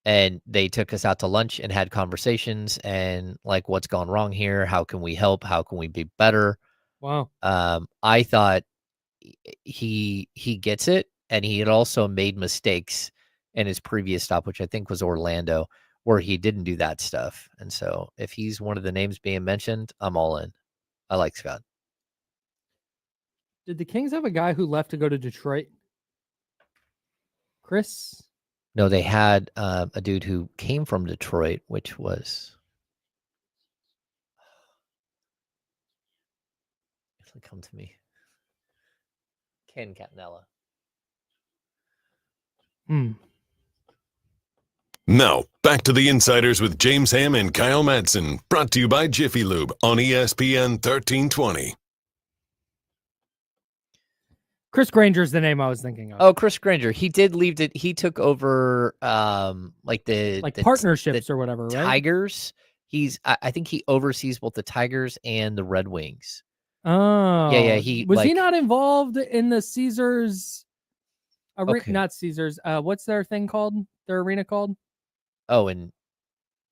And they took us out to lunch and had conversations and like, what's gone wrong here? How can we help? How can we be better? Wow. I thought he gets it. And he had also made mistakes in his previous stop, which I think was Orlando, where he didn't do that stuff. And so if he's one of the names being mentioned, I'm all in. I like Scott. Did the Kings have a guy who left to go to Detroit? Chris. No, they had a dude who came from Detroit, which was. It'll come to me. Ken Catanella. Now, back to the Insiders with James Ham and Kyle Madsen, brought to you by Jiffy Lube on ESPN 1320. Chris Granger is the name I was thinking of. Oh, Chris Granger. He did leave it. He took over the partnerships or whatever, right? Tigers. I think he oversees both the Tigers and the Red Wings. Oh. Yeah. He was he not involved in the Caesars Okay. Not Caesars. What's their thing called? Their arena called? Oh, and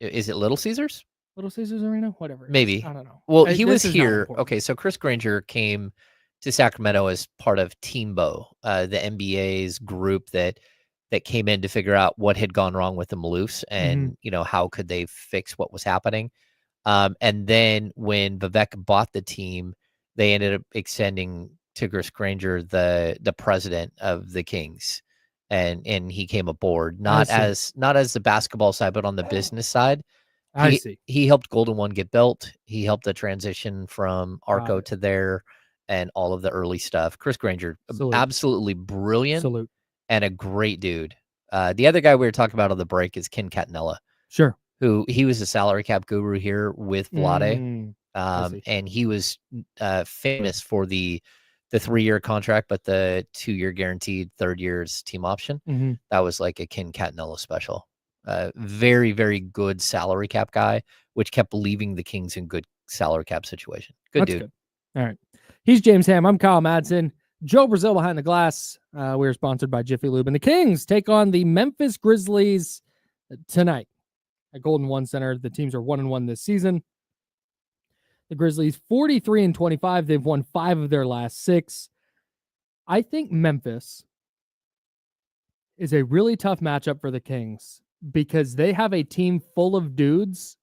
is it Little Caesars? Little Caesars Arena? Whatever. Maybe. I don't know. Well, he was this is not here. important. Okay, so Chris Granger came to Sacramento as part of Teambo, the NBA's group that came in to figure out what had gone wrong with the Maloofs and how could they fix what was happening. And then when Vivek bought the team, they ended up extending to Chris Granger the president of the Kings, and he came aboard not as the basketball side, but on the business side. I see. He helped Golden One get built. He helped the transition from Arco to there and all of the early stuff. Chris Granger, absolutely brilliant. Salute. And a great dude. The other guy we were talking about on the break is Ken Catanella. Sure. Who he was a salary cap guru here with Vlade. And he was famous for the 3-year contract, but the 2-year guaranteed, third year's team option. Mm-hmm. That was like a Ken Catanella special. Very, very good salary cap guy, which kept leaving the Kings in good salary cap situation. That's dude. Good. All right. He's James Ham. I'm Kyle Madsen. Joe Brazil behind the glass. We're sponsored by Jiffy Lube. And the Kings take on the Memphis Grizzlies tonight at Golden One Center. The teams are 1-1 this season. The Grizzlies 43-25. They've won 5 of their last 6. I think Memphis is a really tough matchup for the Kings because they have a team full of dudes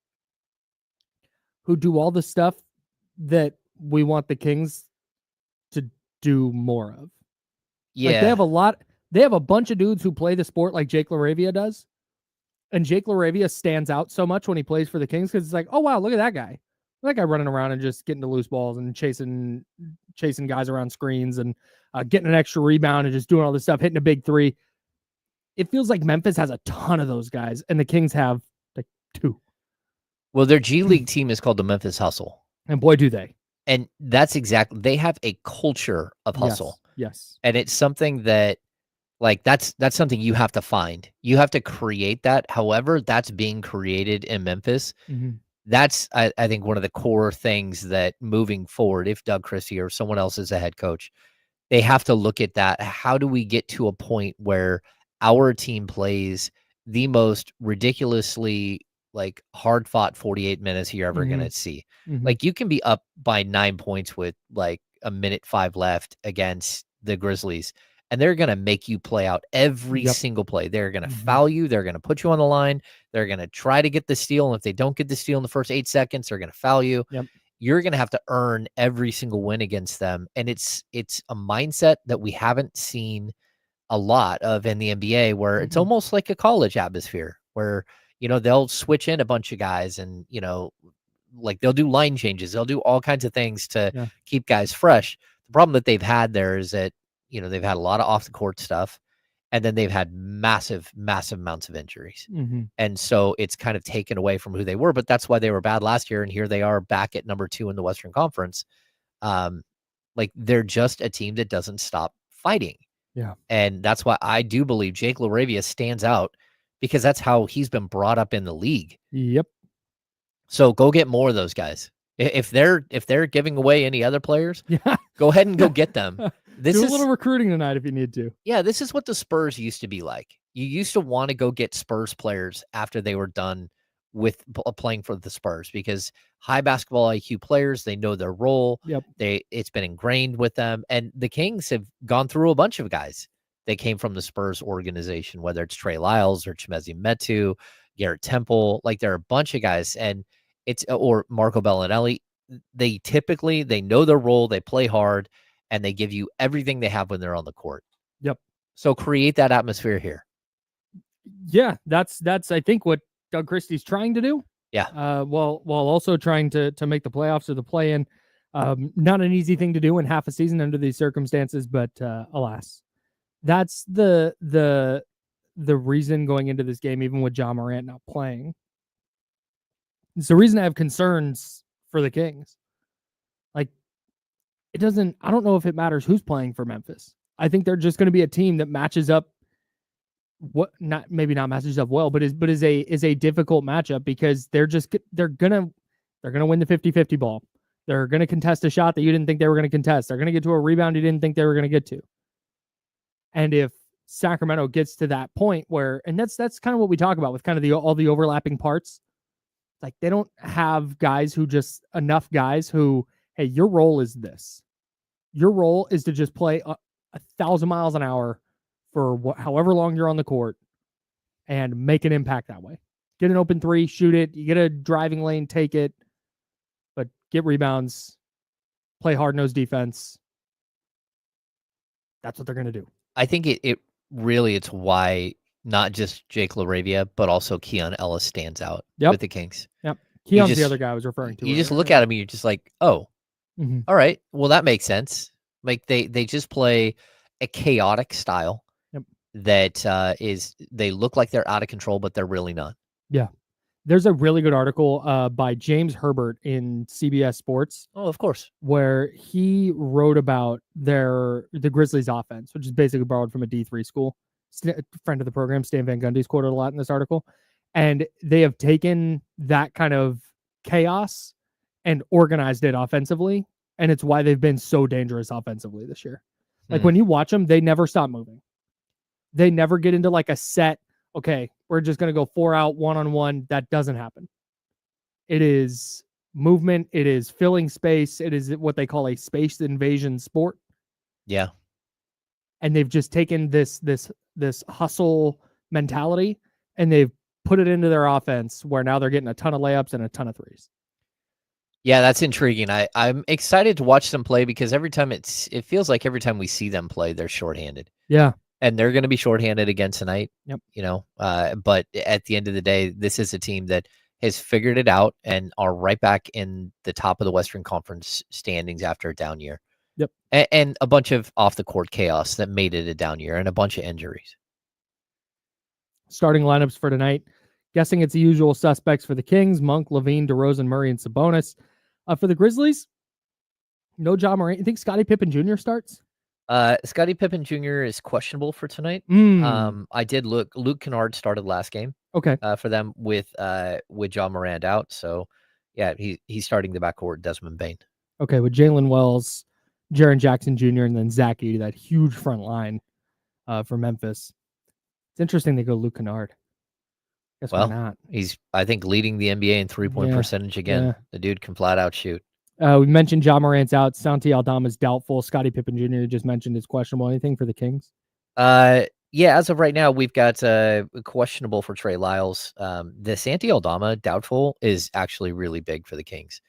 who do all the stuff that we want the Kings to do more of. Yeah. Like they have a bunch of dudes who play the sport like Jake LaRavia does. And Jake LaRavia stands out so much when he plays for the Kings because it's like, oh, wow, look at that guy. That guy running around and just getting to loose balls and chasing guys around screens and getting an extra rebound and just doing all this stuff, hitting a big 3. It feels like Memphis has a ton of those guys, and the Kings have like 2. Well, their G League team is called the Memphis Hustle. And boy, do they. And that's exactly, they have a culture of hustle. Yes. And it's something that, like, that's something you have to find. You have to create that. However, that's being created in Memphis. Mm-hmm. That's, I think, one of the core things that moving forward, if Doug Christie or someone else is a head coach, they have to look at that. How do we get to a point where our team plays the most ridiculously like hard fought 48 minutes you're ever going to see? Mm-hmm. Like, you can be up by 9 points with like a minute 5 left against the Grizzlies, and they're going to make you play out every single play. They're going to foul you. They're going to put you on the line. They're going to try to get the steal. And if they don't get the steal in the first 8 seconds, they're going to foul you. Yep. You're going to have to earn every single win against them. And it's a mindset that we haven't seen a lot of in the NBA, where it's almost like a college atmosphere where, they'll switch in a bunch of guys and, like they'll do line changes. They'll do all kinds of things to keep guys fresh. The problem that they've had there is that, they've had a lot of off the court stuff, and then they've had massive, massive amounts of injuries. Mm-hmm. And so it's kind of taken away from who they were, but that's why they were bad last year. And here they are back at number 2 in the Western Conference. Like, they're just a team that doesn't stop fighting. Yeah. And that's why I do believe Jake LaRavia stands out, because that's how he's been brought up in the league. Yep. So go get more of those guys. If they're giving away any other players, go ahead and go get them. Do a little recruiting tonight if you need to. Yeah, this is what the Spurs used to be like. You used to want to go get Spurs players after they were done with playing for the Spurs, because high basketball IQ players, they know their role. Yep. It's been ingrained with them. And the Kings have gone through a bunch of guys that came from the Spurs organization, whether it's Trey Lyles or Chimezie Metu, Garrett Temple. Like, there are a bunch of guys, and or Marco Bellinelli. They typically, they know their role, they play hard, and they give you everything they have when they're on the court. Yep. So create that atmosphere here. Yeah, that's I think what Doug Christie's trying to do. Yeah. While also trying to make the playoffs or the play-in. Not an easy thing to do in half a season under these circumstances, but alas, that's the reason going into this game, even with Ja Morant not playing. It's the reason I have concerns for the Kings. Like, it doesn't. I don't know if it matters who's playing for Memphis. I think they're just going to be a team that matches up. Maybe not matches up well, but is a difficult matchup because they're gonna win the 50-50 ball. They're gonna contest a shot that you didn't think they were gonna contest. They're gonna get to a rebound you didn't think they were gonna get to. And if Sacramento gets to that point where, and that's kind of what we talk about with kind of all the overlapping parts. Like, they don't have guys who just enough guys who, hey, your role is this. Your role is to just play 1,000 miles an hour for however long you're on the court and make an impact that way. Get an open three, shoot it. You get a driving lane, take it, but get rebounds, play hard-nosed defense. That's what they're going to do. I think it really, it's why not just Jake LaRavia, but also Keon Ellis stands out with the Kings. Yep. Keon's the other guy I was referring to. You just look at him and you're just like, oh, all right, well, that makes sense. Like, they just play a chaotic style that they look like they're out of control, but they're really not. Yeah. There's a really good article by James Herbert in CBS Sports. Oh, of course. Where he wrote about the Grizzlies offense, which is basically borrowed from a D3 school. Friend of the program, Stan Van Gundy's quoted a lot in this article. And they have taken that kind of chaos and organized it offensively. And it's why they've been so dangerous offensively this year. Like, when you watch them, they never stop moving. They never get into like a set, okay, we're just going to go 4 out, 1-on-1. That doesn't happen. It is movement. It is filling space. It is what they call a space invasion sport. Yeah. And they've just taken this hustle mentality and they've put it into their offense where now they're getting a ton of layups and a ton of threes. Yeah, that's intriguing. I'm excited to watch them play because every time it feels like every time we see them play, they're shorthanded. Yeah. And they're going to be shorthanded again tonight. Yep. But at the end of the day, this is a team that has figured it out and are right back in the top of the Western Conference standings after a down year. Yep. And a bunch of off the court chaos that made it a down year and a bunch of injuries. Starting lineups for tonight. Guessing it's the usual suspects for the Kings: Monk, Levine, DeRozan, Murray, and Sabonis. For the Grizzlies, no Ja Morant. You think Scottie Pippen Jr. starts? Scottie Pippen Jr. is questionable for tonight. I did look. Luke Kennard started last game. Okay. For them with Ja Morant out. So yeah, he's starting the backcourt. Desmond Bane. Okay, with Jalen Wells, Jaren Jackson Jr., and then Zach Edey, that huge front line for Memphis. It's interesting they go Luke Kennard. Guess why not? He's, I think, leading the NBA in 3-point percentage again. Yeah. The dude can flat out shoot. We mentioned Ja Morant's out. Santi Aldama is doubtful. Scottie Pippen Jr. just mentioned is questionable. Anything for the Kings? Yeah, as of right now, we've got questionable for Trey Lyles. The Santi Aldama doubtful is actually really big for the Kings.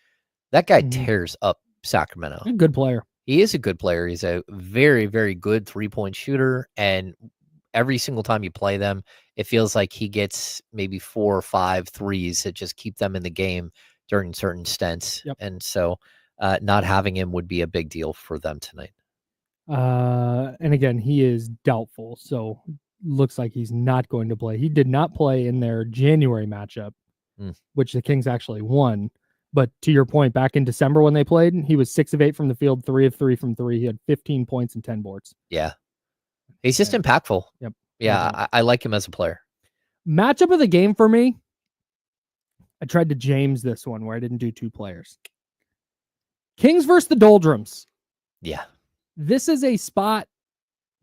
That guy tears up Sacramento. A good player. He is a good player. He's a very, very good 3-point shooter. And every single time you play them, it feels like he gets maybe 4 or 5 threes that just keep them in the game during certain stints. Yep. And so not having him would be a big deal for them tonight. And again, he is doubtful. So looks like he's not going to play. He did not play in their January matchup, which the Kings actually won. But to your point, back in December when they played, he was 6 of 8 from the field, 3 of 3 from 3. He had 15 points and 10 boards. Yeah. He's just impactful. Yep. Yeah, I like him as a player. Matchup of the game for me, I tried to James this one where I didn't do 2 players. Kings versus the Doldrums. Yeah. This is a spot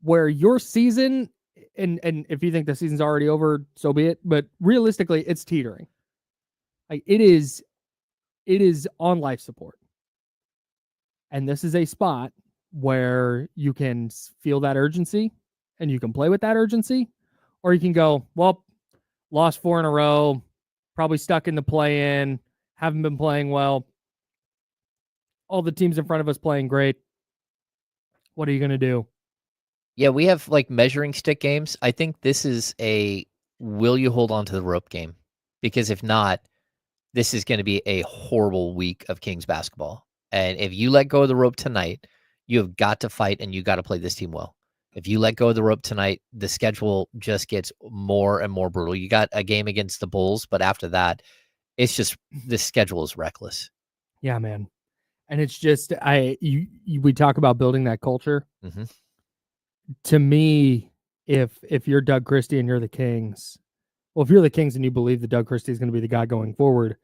where your season, and if you think the season's already over, so be it. But realistically, it's teetering. Like it is on life support. And this is a spot where you can feel that urgency and you can play with that urgency, or you can go, well, lost 4 in a row, probably stuck in the play-in, haven't been playing well. All the teams in front of us playing great. What are you going to do? Yeah, we have like measuring stick games. I think this is a will you hold on to the rope game? Because if not, this is going to be a horrible week of Kings basketball. And if you let go of the rope tonight, you have got to fight and you got to play this team well. If you let go of the rope tonight, the schedule just gets more and more brutal. You got a game against the Bulls, but after that, it's just the schedule is reckless. Yeah, man. And it's just we talk about building that culture. Mm-hmm. To me, if you're Doug Christie and you're the Kings, well, if you're the Kings and you believe that Doug Christie is going to be the guy going forward,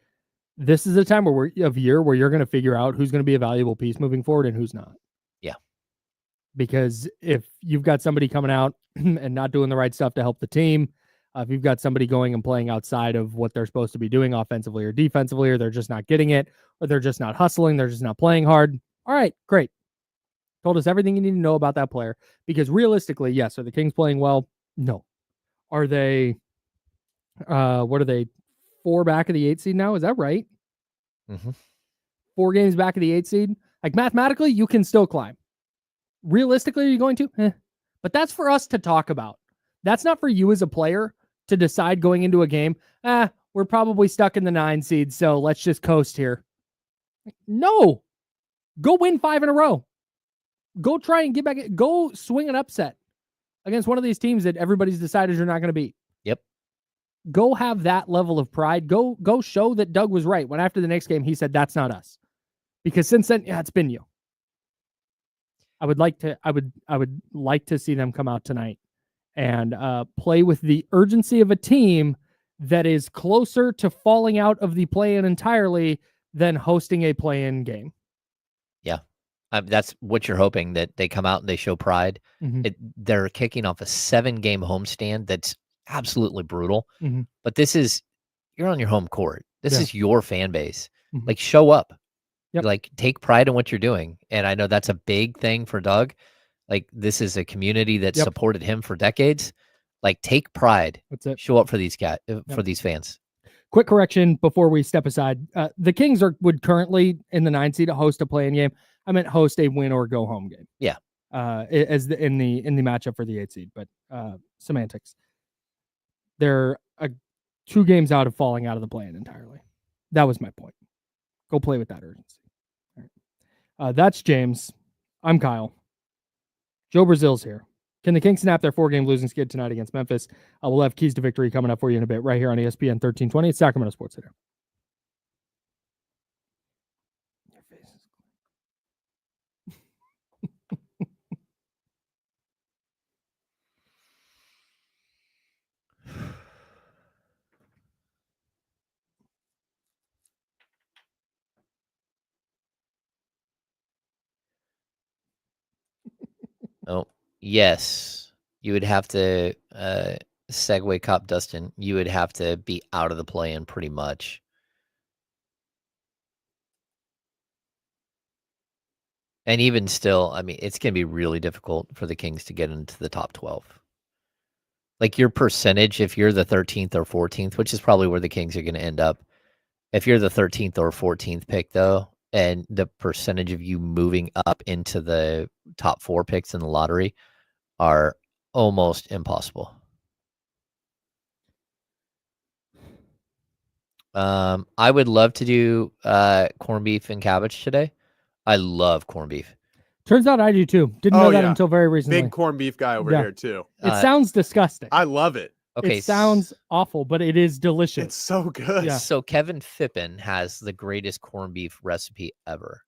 this is a time where you're going to figure out who's going to be a valuable piece moving forward and who's not. Yeah. Because if you've got somebody coming out and not doing the right stuff to help the team, if you've got somebody going and playing outside of what they're supposed to be doing offensively or defensively, or they're just not getting it, or they're just not hustling, they're just not playing hard. All right, great. Told us everything you need to know about that player. Because realistically, yes, are the Kings playing well? No. Are they, what are they, 4 back of the 8 seed now? Is that right? Mm-hmm. 4 games back of the 8 seed? Like mathematically, you can still climb. Realistically, are you going to? But that's for us to talk about. That's not for you as a player to decide going into a game. We're probably stuck in the 9 seed, so let's just coast here. No. Go win 5 in a row. Go try and get back. Go swing an upset against one of these teams that everybody's decided you're not going to beat. Yep. Go have that level of pride. Go show that Doug was right when after the next game he said that's not us. Because since then, it's been you. I would like to see them come out tonight and play with the urgency of a team that is closer to falling out of the play-in entirely than hosting a play-in game. Yeah. That's what you're hoping, that they come out and they show pride. Mm-hmm. They're kicking off a 7-game homestand that's absolutely brutal. Mm-hmm. But you're on your home court. This is your fan base. Mm-hmm. Like, show up. Yep. Like, take pride in what you're doing. And I know that's a big thing for Doug. Like, this is a community that supported him for decades. Like, take pride. That's it. Show up for these guys, for these fans. Quick correction before we step aside. The Kings would currently in the 9 seed host a play-in game. I meant host a win or go home game. Yeah. In the matchup for the 8 seed, but semantics. They're 2 games out of falling out of the play-in entirely. That was my point. Go play with that urgency. All right. That's James. I'm Kyle. Joe Brazil's here. Can the Kings snap their 4-game losing skid tonight against Memphis? We'll have keys to victory coming up for you in a bit right here on ESPN 1320. It's Sacramento Sports Center. Your face is Oh, yes. You would have to segue Cop Dustin. You would have to be out of the play-in pretty much. And even still, I mean, it's going to be really difficult for the Kings to get into the top 12. Like, your percentage, if you're the 13th or 14th, which is probably where the Kings are going to end up, if you're the 13th or 14th pick, though, and the percentage of you moving up into the top 4 picks in the lottery are almost impossible. I would love to do corned beef and cabbage today. I love corned beef. Turns out I do too. Didn't know that until very recently. Big corned beef guy over here too. It sounds disgusting. I love it. Okay, it sounds awful, but it is delicious. It's so good. Yeah. So Kevin Phippen has the greatest corned beef recipe ever.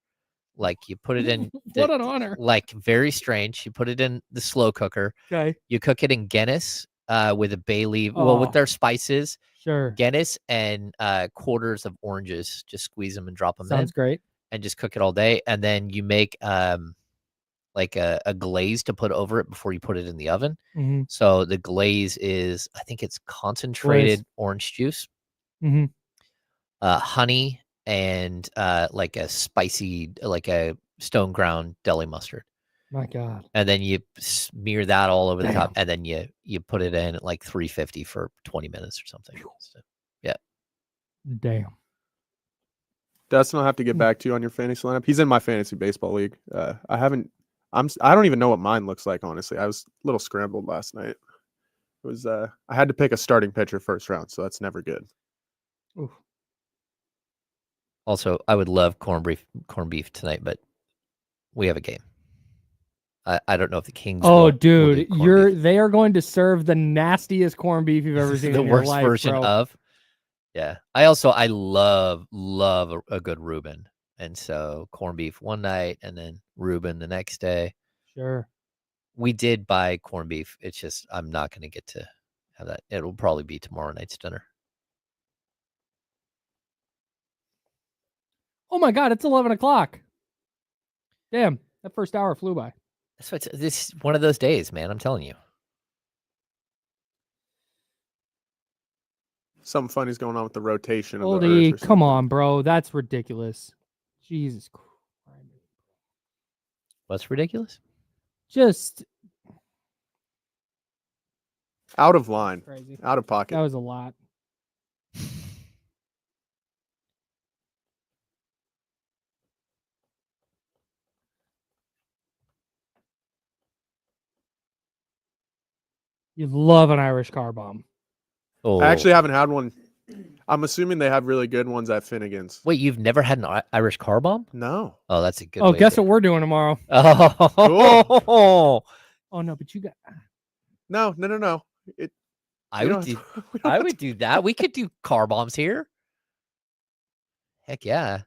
Like, you put it in what an honor. Like, very strange. You put it in the slow cooker. Okay. You cook it in Guinness with a bay leaf. Well, with their spices. Sure. Guinness and quarters of oranges. Just squeeze them and drop them in. Sounds great. And just cook it all day. And then you make like a glaze to put over it before you put it in the oven. Mm-hmm. So the glaze is, I think it's concentrated orange juice, honey, and like a spicy, like a stone ground deli mustard. My God. And then you smear that all over the top, and then you put it in at like 350 for 20 minutes or something. So, yeah. Damn. Dustin, I'll have to get back to you on your fantasy lineup. He's in my fantasy baseball league. I haven't I don't even know what mine looks like, honestly. I was a little scrambled last night. It was I had to pick a starting pitcher first round, so that's never good. Oof. Also, I would love corned beef tonight, but we have a game. I don't know if the Kings. Oh, will do dude, corned beef. they are going to serve the nastiest corned beef you've ever seen The in your worst life, version bro. of. Yeah, I love a good Reuben, and so corned beef one night, and then Reuben the next day. Sure. We did buy corned beef. It's just I'm not going to get to have that. It'll probably be tomorrow night's dinner. Oh my God, it's 11 o'clock. Damn, that first hour flew by. That's what this is one of those days, man. I'm telling you. Something funny's going on with the rotation of the Oldie, Earth. Or come something. on, bro. That's ridiculous. Jesus Christ. What's ridiculous? Just Out of line, crazy. out of pocket. That was a lot. You love an Irish car bomb. Oh, I actually haven't had one. I'm assuming they have really good ones at Finnegan's. wait. You've never had an Irish car bomb? No. Oh, that's a good. Oh, way guess to- what we're doing tomorrow? Oh, Oh no, but you got No. I would do. I would do that. We could do car bombs here. Heck yeah.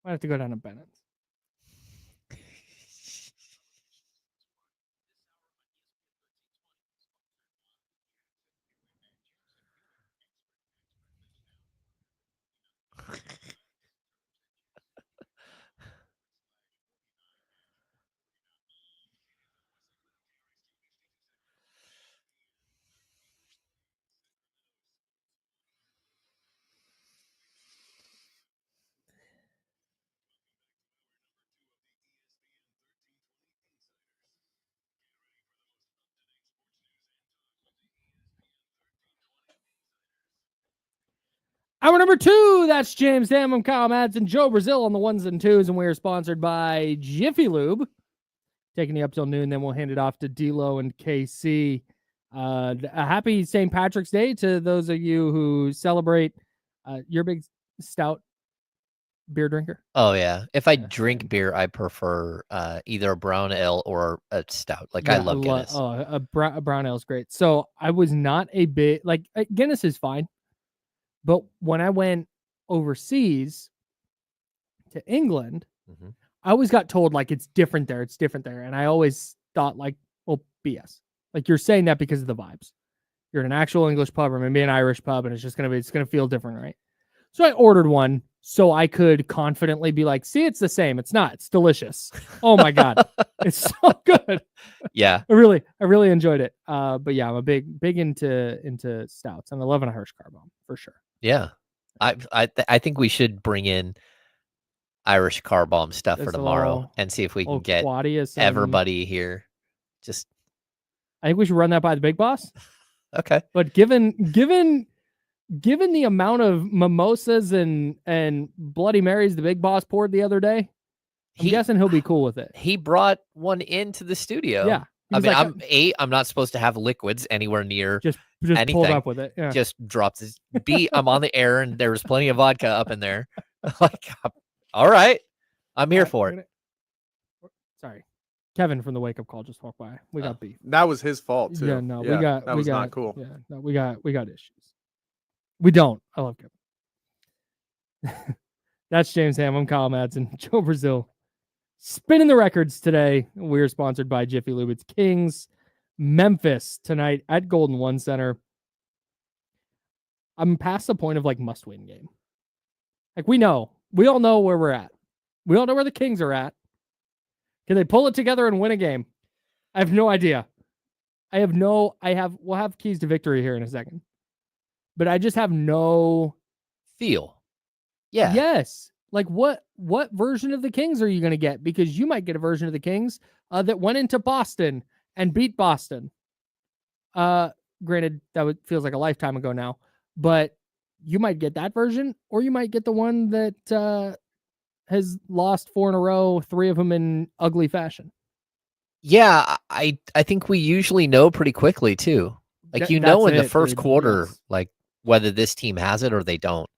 I have to go down to Bennett's. Hour number 2, that's James Ham, I'm Kyle Madsen, Joe Brazil on the ones and twos, and we are sponsored by Jiffy Lube. Taking you up till noon, then we'll hand it off to D-Lo and KC. A happy St. Patrick's Day to those of you who celebrate. You're a big stout beer drinker? Oh yeah. If I drink beer, I prefer either a brown ale or a stout. Like I love Guinness. A brown ale is great. So I was not a big Guinness is fine. But when I went overseas to England, I always got told like it's different there. And I always thought like, well, BS. Like you're saying that because of the vibes. You're at an actual English pub or maybe an Irish pub, and it's gonna feel different, right? So I ordered one so I could confidently be like, see, it's the same. It's not. It's delicious. Oh my God. It's so good. Yeah. I really enjoyed it. But yeah, I'm a big into stouts, and I love an Irish car bomb for sure. Yeah. I think we should bring in Irish car bomb stuff for tomorrow and see if we can get everybody here. I think we should run that by the big boss. Okay. But given the amount of mimosas and Bloody Marys the big boss poured the other day, I'm guessing he'll be cool with it. He brought one into the studio. Yeah. I mean, I'm not supposed to have liquids anywhere near just anything. Pulled up with it. Yeah. Just dropped this. B, I'm on the air and there was plenty of vodka up in there. Like, all right, I'm here for it. Sorry, Kevin from the Wake Up Call just walked by. We got beef. That was his fault too. Yeah, no, that was not cool. Yeah, no, we got issues. We don't. I love Kevin. That's James Ham. I'm Kyle Madsen. Joe Brazil. Spinning the records today. We're sponsored by Jiffy Lube. It's Kings Memphis tonight at Golden One Center. I'm past the point of like must-win game. Like we all know where we're at. We all know where the Kings are at. Can they pull it together and win a game? I have no idea. We'll have keys to victory here in a second. But I just have no feel. Yeah. Yes. Like what version of the Kings are you going to get? Because you might get a version of the Kings that went into Boston and beat Boston. Granted, feels like a lifetime ago now, but you might get that version, or you might get the one that has lost 4 in a row, 3 of them in ugly fashion. Yeah, I think we usually know pretty quickly too. Like in That's the it, first dude. quarter, Yes. like whether this team has it or they don't.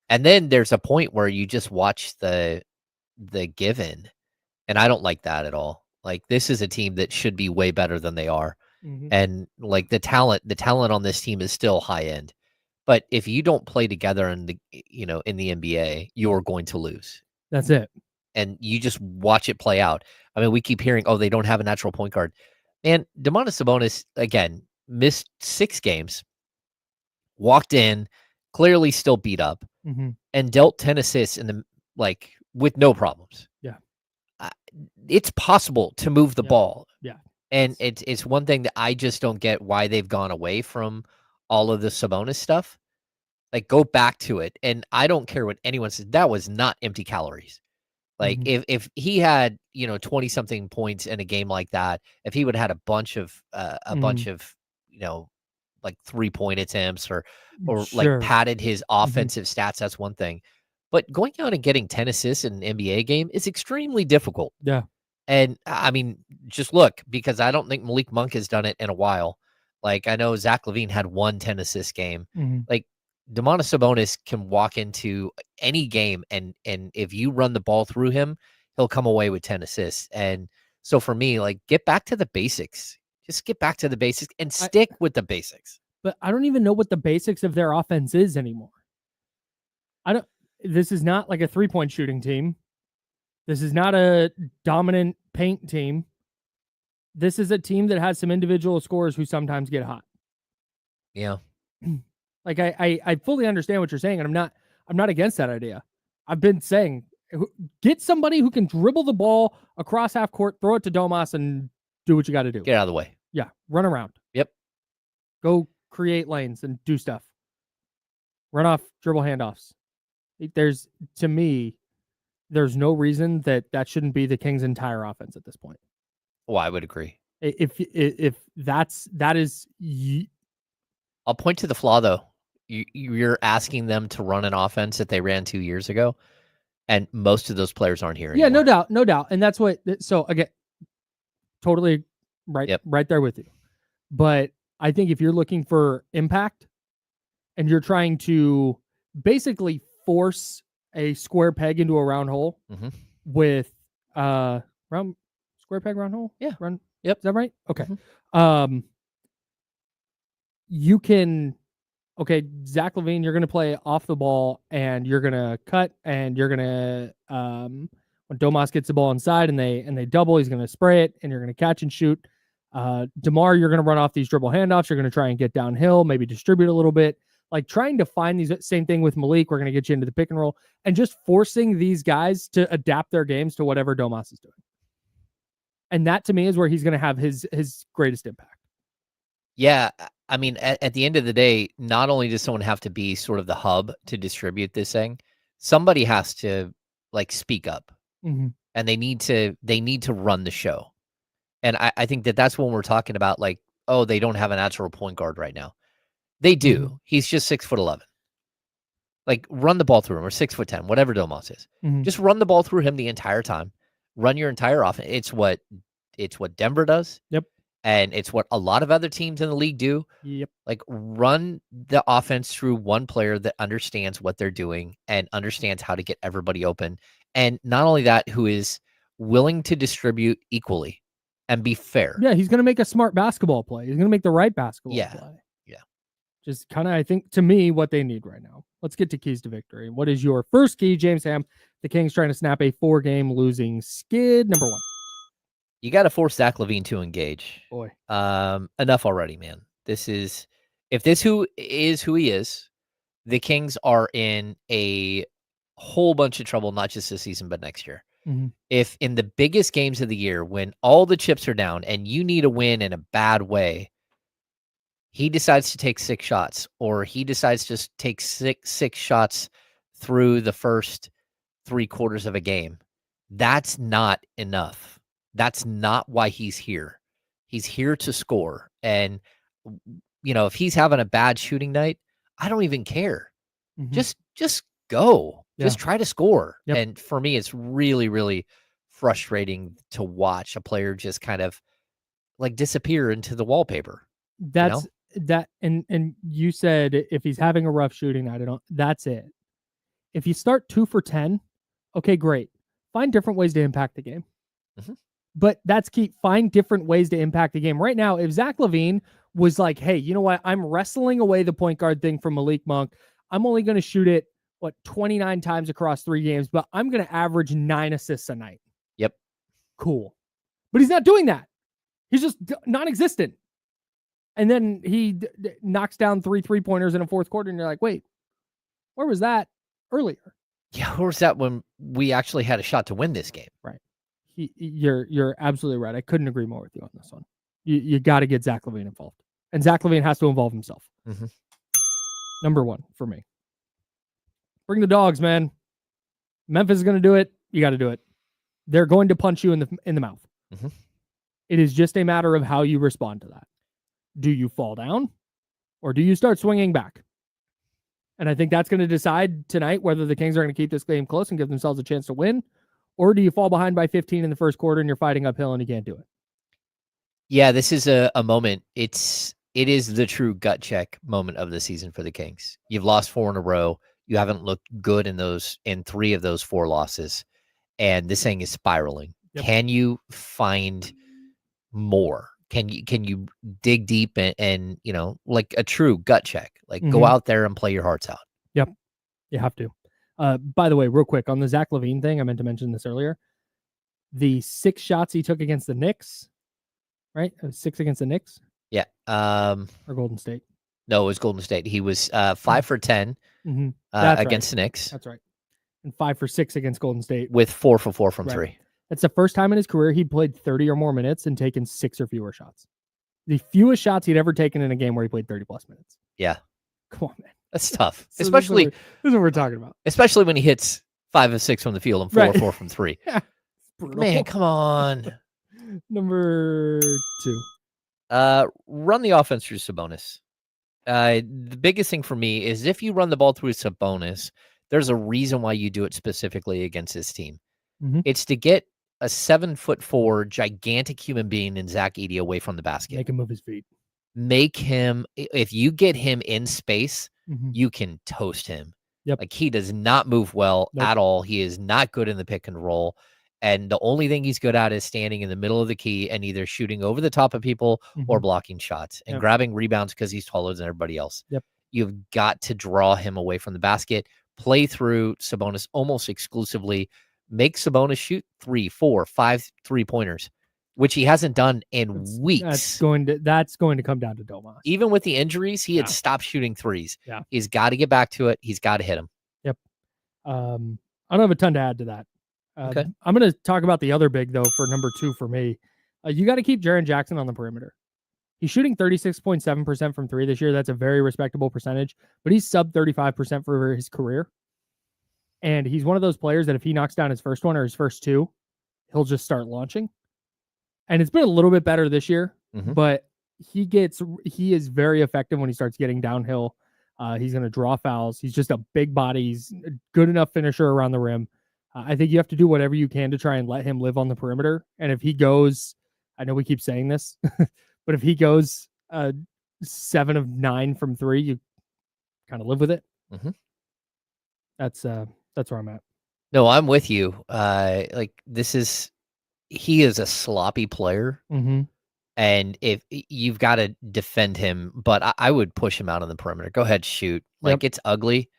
And then there's a point where you just watch the given, and I don't like that at all. Like this is a team that should be way better than they are. Mhm. And like the talent on this team is still high end. But if you don't play together in the in the NBA, you're going to lose. That's it. And you just watch it play out. I mean, we keep hearing, oh, they don't have a natural point guard. And Domantas Sabonis, again, missed 6 games, walked in, clearly still beat up, Mhm. and dealt 10 assists in the with no problems. Yeah. It's possible to move the Yeah. ball. Yeah. And it's one thing that I just don't get why they've gone away from all of the Sabonis stuff. Like, go back to it. And I don't care what anyone says. That was not empty calories. Like Mhm. if he had 20 something points in a game like that, if he would have had a bunch of like 3-point attempts or like Sure. padded his offensive stats, that's one thing. But going out and getting 10 assists in an NBA game is extremely difficult. Yeah. And I mean, just look, because I don't think Malik Monk has done it in a while. Like I know Zach LaVine had 1 10 assist game. Mhm. Like Domantas Sabonis can walk into any game and if you run the ball through him, he'll come away with 10 assists. And so for me, like get back to the basics. Just get back to the basics and stick with the basics. But I don't even know what the basics of their offense is anymore. This is not like a 3-point shooting team. This is not a dominant paint team. This is a team that has some individual scorers who sometimes get hot. Yeah. Like I fully understand what you're saying, and I'm not against that idea. I've been saying get somebody who can dribble the ball across half court, throw it to Domas, and do what you got to do. Get out of the way. Yeah, run around. Yep. Go create lanes and do stuff. Run off dribble handoffs. To me, there's no reason that shouldn't be the Kings' entire offense at this point. Well, I would agree. If that is. I'll point to the flaw though. You're asking them to run an offense that they ran 2 years ago, and most of those players aren't here anymore. Yeah, no doubt. And that's what. So again, totally right, Yep. right there with you. But I think if you're looking for impact, and you're trying to basically force a square peg into a round hole with round square peg round hole. Yeah. Run. Yep. Is that right? Okay. Mhm. You can. Okay, Zach LaVine, you're going to play off the ball and you're going to cut and you're going to when Domas gets the ball inside and they double, he's going to spray it and you're going to catch and shoot. DeMar, you're going to run off these dribble handoffs. You're going to try and get downhill, maybe distribute a little bit. Like trying to find these, same thing with Malik. We're going to get you into the pick and roll and just forcing these guys to adapt their games to whatever Domas is doing. And that to me is where he's going to have his greatest impact. Yeah, I mean, at the end of the day, not only does someone have to be sort of the hub to distribute this thing, somebody has to like speak up, and they need to run the show. And I think that's when we're talking about like, oh, they don't have a natural point guard right now. They do. He's just 6'11". Like run the ball through him, or 6'10", whatever Domas is. Just run the ball through him the entire time. Run your entire offense. It's what Denver does. Yep. And it's what a lot of other teams in the league do. Yep. Like run the offense through one player that understands what they're doing and understands how to get everybody open. And not only that, who is willing to distribute equally and be fair. Yeah, he's going to make a smart basketball play. He's going to make the right basketball play. Yeah. Just kind of, I think, to me, what they need right now. Let's get to keys to victory. What is your first key, James Ham? The Kings trying to snap a 4-game losing skid. Number 1. You got to force Zach LaVine to engage. Boy. Enough already, man. If this who he is, the Kings are in a whole bunch of trouble, not just this season, but next year. If in the biggest games of the year, when all the chips are down and you need a win in a bad way, he decides to take 6 shots, or he decides to just take six shots through the first 3 quarters of a game, that's not enough. That's not why he's here. He's here to score. And, if he's having a bad shooting night, I don't even care. Just go. Just try to score. Yep. And for me, it's really, really frustrating to watch a player just kind of like disappear into the wallpaper. That's that. And you said if he's having a rough shooting night, that's it. If you start 2 for 10, okay, great. Find different ways to impact the game. Mhm. But that's key. Find different ways to impact the game. Right now, if Zach LaVine was like, hey, you know what? I'm wrestling away the point guard thing from Malik Monk. I'm only going to shoot it, 29 times across 3 games, but I'm going to average 9 assists a night. Yep. Cool. But he's not doing that. He's just non-existent. And then he knocks down 3 3-pointers in a fourth quarter, and you're like, wait, where was that earlier? Yeah, where was that when we actually had a shot to win this game? Right. You're absolutely right. I couldn't agree more with you on this one. You got to get Zach LaVine involved. And Zach LaVine has to involve himself. Mm-hmm. Number 1 for me. Bring the dogs, man. Memphis is going to do it. You got to do it. They're going to punch you in the mouth. Mm-hmm. It is just a matter of how you respond to that. Do you fall down or do you start swinging back? And I think that's going to decide tonight whether the Kings are going to keep this game close and give themselves a chance to win, or do you fall behind by 15 in the first quarter and you're fighting uphill and you can't do it? Yeah, this is a moment. It is the true gut check moment of the season for the Kings. You've lost 4 in a row. You haven't looked good in 3 of those 4 losses, and this thing is spiraling. Yep. Can you find more? Can you dig deep and like a true gut check? Like go out there and play your hearts out. Yep, you have to. By the way, real quick on the Zach LaVine thing, I meant to mention this earlier. The 6 shots he took against the Knicks, right? 6 against the Knicks. Yeah. Or Golden State. No, it was Golden State. He was 5 for 10 against the Knicks. That's right. And 5 for 6 against Golden State. With 4 for 4 from 3. That's the first time in his career he played 30 or more minutes and taken 6 or fewer shots. The fewest shots he'd ever taken in a game where he played 30 plus minutes. Yeah. Come on, man. That's tough. So especially this is what we're talking about. Especially when he hits 5 of 6 from the field and 4 of 4 from 3. Yeah. Man, come on. Number 2. Run the offense through Sabonis. The biggest thing for me is if you run the ball through Sabonis, there's a reason why you do it specifically against this team. Mm-hmm. It's to get a 7'4" gigantic human being in Zach Edey away from the basket. Make him move his feet. Make him, if you get him in space, you can toast him. Yep. Like he does not move well at all. He is not good in the pick and roll. And the only thing he's good at is standing in the middle of the key and either shooting over the top of people or blocking shots and grabbing rebounds because he's taller than everybody else. Yep. You've got to draw him away from the basket, play through Sabonis almost exclusively, make Sabonis shoot 3, 4, 5 3-pointers, which he hasn't done in weeks. That's going to come down to Domas. Even with the injuries, he had stopped shooting threes. Yeah. He's got to get back to it. He's got to hit him. Yep. I don't have a ton to add to that. Okay. I'm going to talk about the other big, though, for number 2 for me. You got to keep Jaren Jackson on the perimeter. He's shooting 36.7% from 3 this year. That's a very respectable percentage, but he's sub 35% for his career. And he's one of those players that if he knocks down his first one or his first 2, he'll just start launching. And it's been a little bit better this year, but he is very effective when he starts getting downhill. He's going to draw fouls. He's just a big body. He's a good enough finisher around the rim. I think you have to do whatever you can to try and let him live on the perimeter. And if he goes, I know we keep saying this, but if he goes 7 of 9 from 3, you kind of live with it. That's where I'm at. No, I'm with you. He is a sloppy player. And if you've got to defend him, but I would push him out on the perimeter. Go ahead, shoot. It's ugly.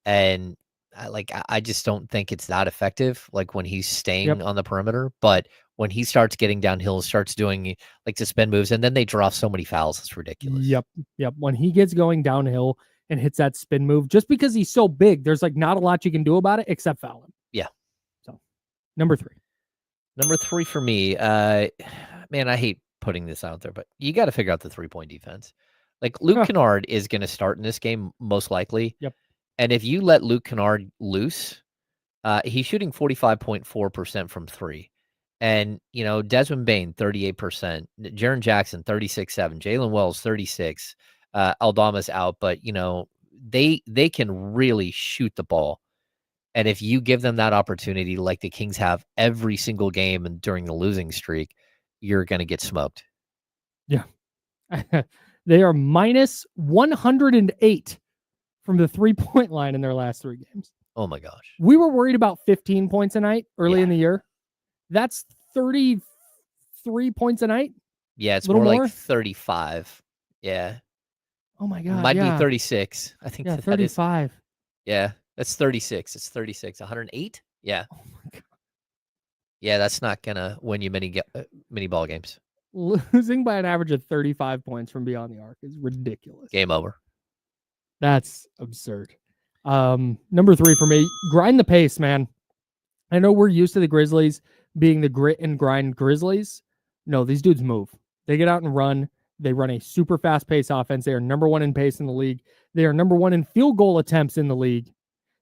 And I just don't think it's that effective. Like when he's staying on the perimeter, but when he starts getting downhill, starts doing like the spin moves, and then they draw so many fouls, it's ridiculous. Yep. When he gets going downhill and hits that spin move, just because he's so big, there's like not a lot you can do about it except foul him. Yeah. So number 3. Number 3 for me, man, I hate putting this out there, but you got to figure out the 3-point defense. Like Luke Kennard is going to start in this game most likely. Yep. And if you let Luke Kennard loose, he's shooting 45.4% from 3. And, Desmond Bane, 38%. Jaren Jackson, 36.7. Jalen Wells, 36. Aldama's out, but, they can really shoot the ball. And if you give them that opportunity, like the Kings have every single game and during the losing streak, you're going to get smoked. Yeah. They are minus 108 from the 3-point line in their last 3 games. Oh my gosh. We were worried about 15 points a night early in the year. That's 33 points a night. Yeah, it's Little more more? like 35. Yeah. Oh my It God. might be yeah. 36. I think Yeah, that is. 35. Yeah, that's 36. It's 36. 108? Yeah. Oh my God. Yeah, that's not going to win you many ball games. Losing by an average of 35 points from beyond the arc is ridiculous. Game over. That's absurd. Number 3 for me, grind the pace, man. I know we're used to the Grizzlies being the grit and grind Grizzlies. No, these dudes move. They get out and run. They run a super fast pace offense. They are number 1 in pace in the league. They are number 1 in field goal attempts in the league.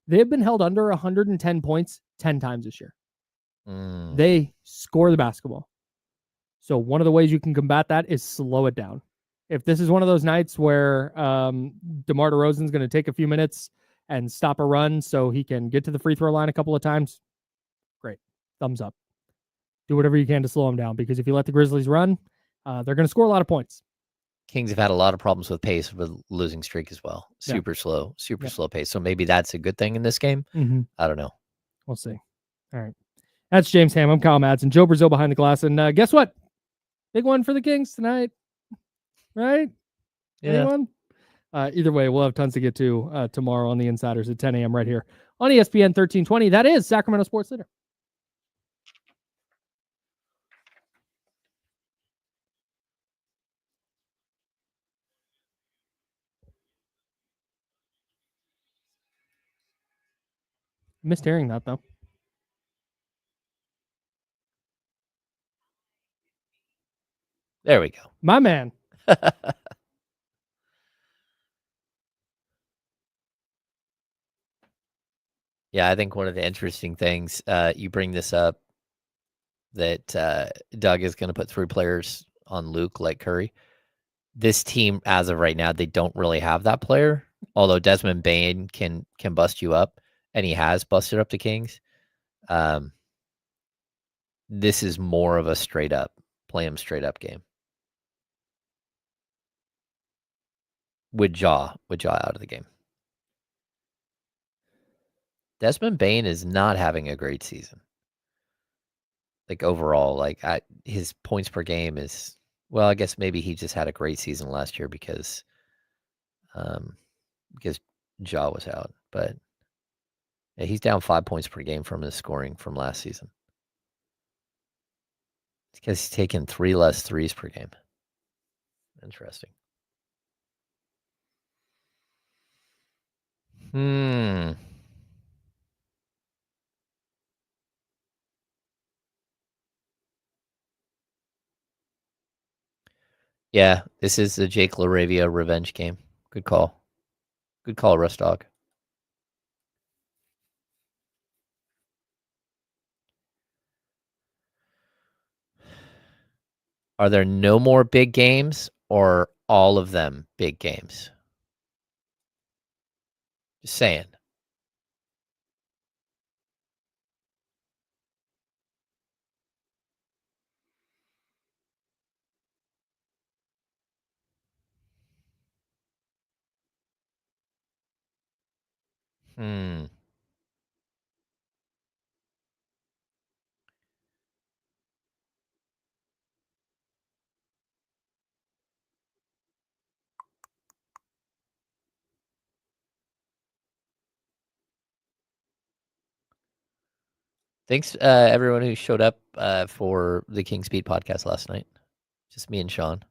They have been held under 110 points 10 times this year. They score the basketball. So one of the ways you can combat that is slow it down. If this is one of those nights where DeMar DeRozan's going to take a few minutes and stop a run so he can get to the free throw line a couple of times, great. Thumbs up. Do whatever you can to slow him down, because if you let the Grizzlies run, they're going to score a lot of points. Kings have had a lot of problems with pace with losing streak as well. Super slow pace. So maybe that's a good thing in this game. I don't know. We'll see. All right. That's James Ham. I'm Kyle Madsen. Joe Brazil behind the glass. And guess what? Big one for the Kings tonight. Right? Yeah. Anyone? Either way, we'll have tons to get to tomorrow on the Insiders at 10 a.m. right here on ESPN 1320. That is Sacramento Sports Leader. Missed hearing that, though. There we go. My man. Yeah, I think one of the interesting things, you bring this up, that Doug is going to put 3 players on Luke like Curry. This team, as of right now, they don't really have that player. Although Desmond Bane can bust you up, and he has busted up the Kings. This is more of a play him straight up game. With Ja out of the game. Desmond Bane is not having a great season. Like overall, like his points per game is, well, I guess maybe he just had a great season last year because Ja was out. But yeah, he's down 5 points per game from his scoring from last season. It's because he's taken 3 less threes per game. Interesting. Yeah, this is the Jake LaRavia revenge game. Good call. Good call, Rustdog. Are there no more big games, or all of them big games? Just saying. Thanks, everyone who showed up for the King's Beat podcast last night. Just me and Sean.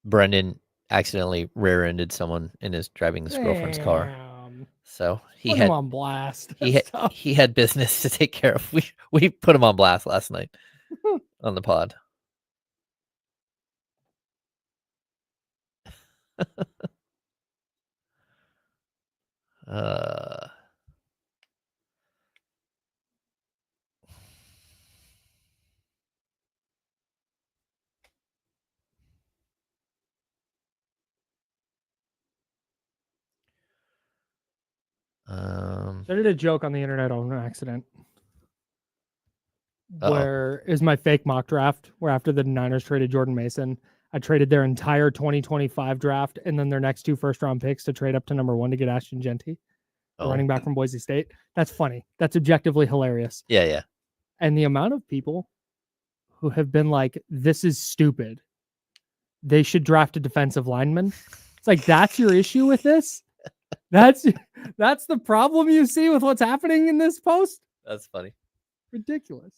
Brendan accidentally rear-ended someone in his driving his girlfriend's car. So he had him on blast. He had business to take care of. We put him on blast last night on the pod. I did a joke on the internet on accident. Uh-oh. Where is my fake mock draft? Where after the Niners traded Jordan Mason, I traded their entire 2025 draft and then their next 2 first-round picks to trade up to number 1 to get Ashton Genty, the running back from Boise State. That's funny. That's objectively hilarious. Yeah. And the amount of people who have been like, "This is stupid. They should draft a defensive lineman." It's like, that's your issue with this? That's the problem you see with what's happening in this post? That's funny. Ridiculous.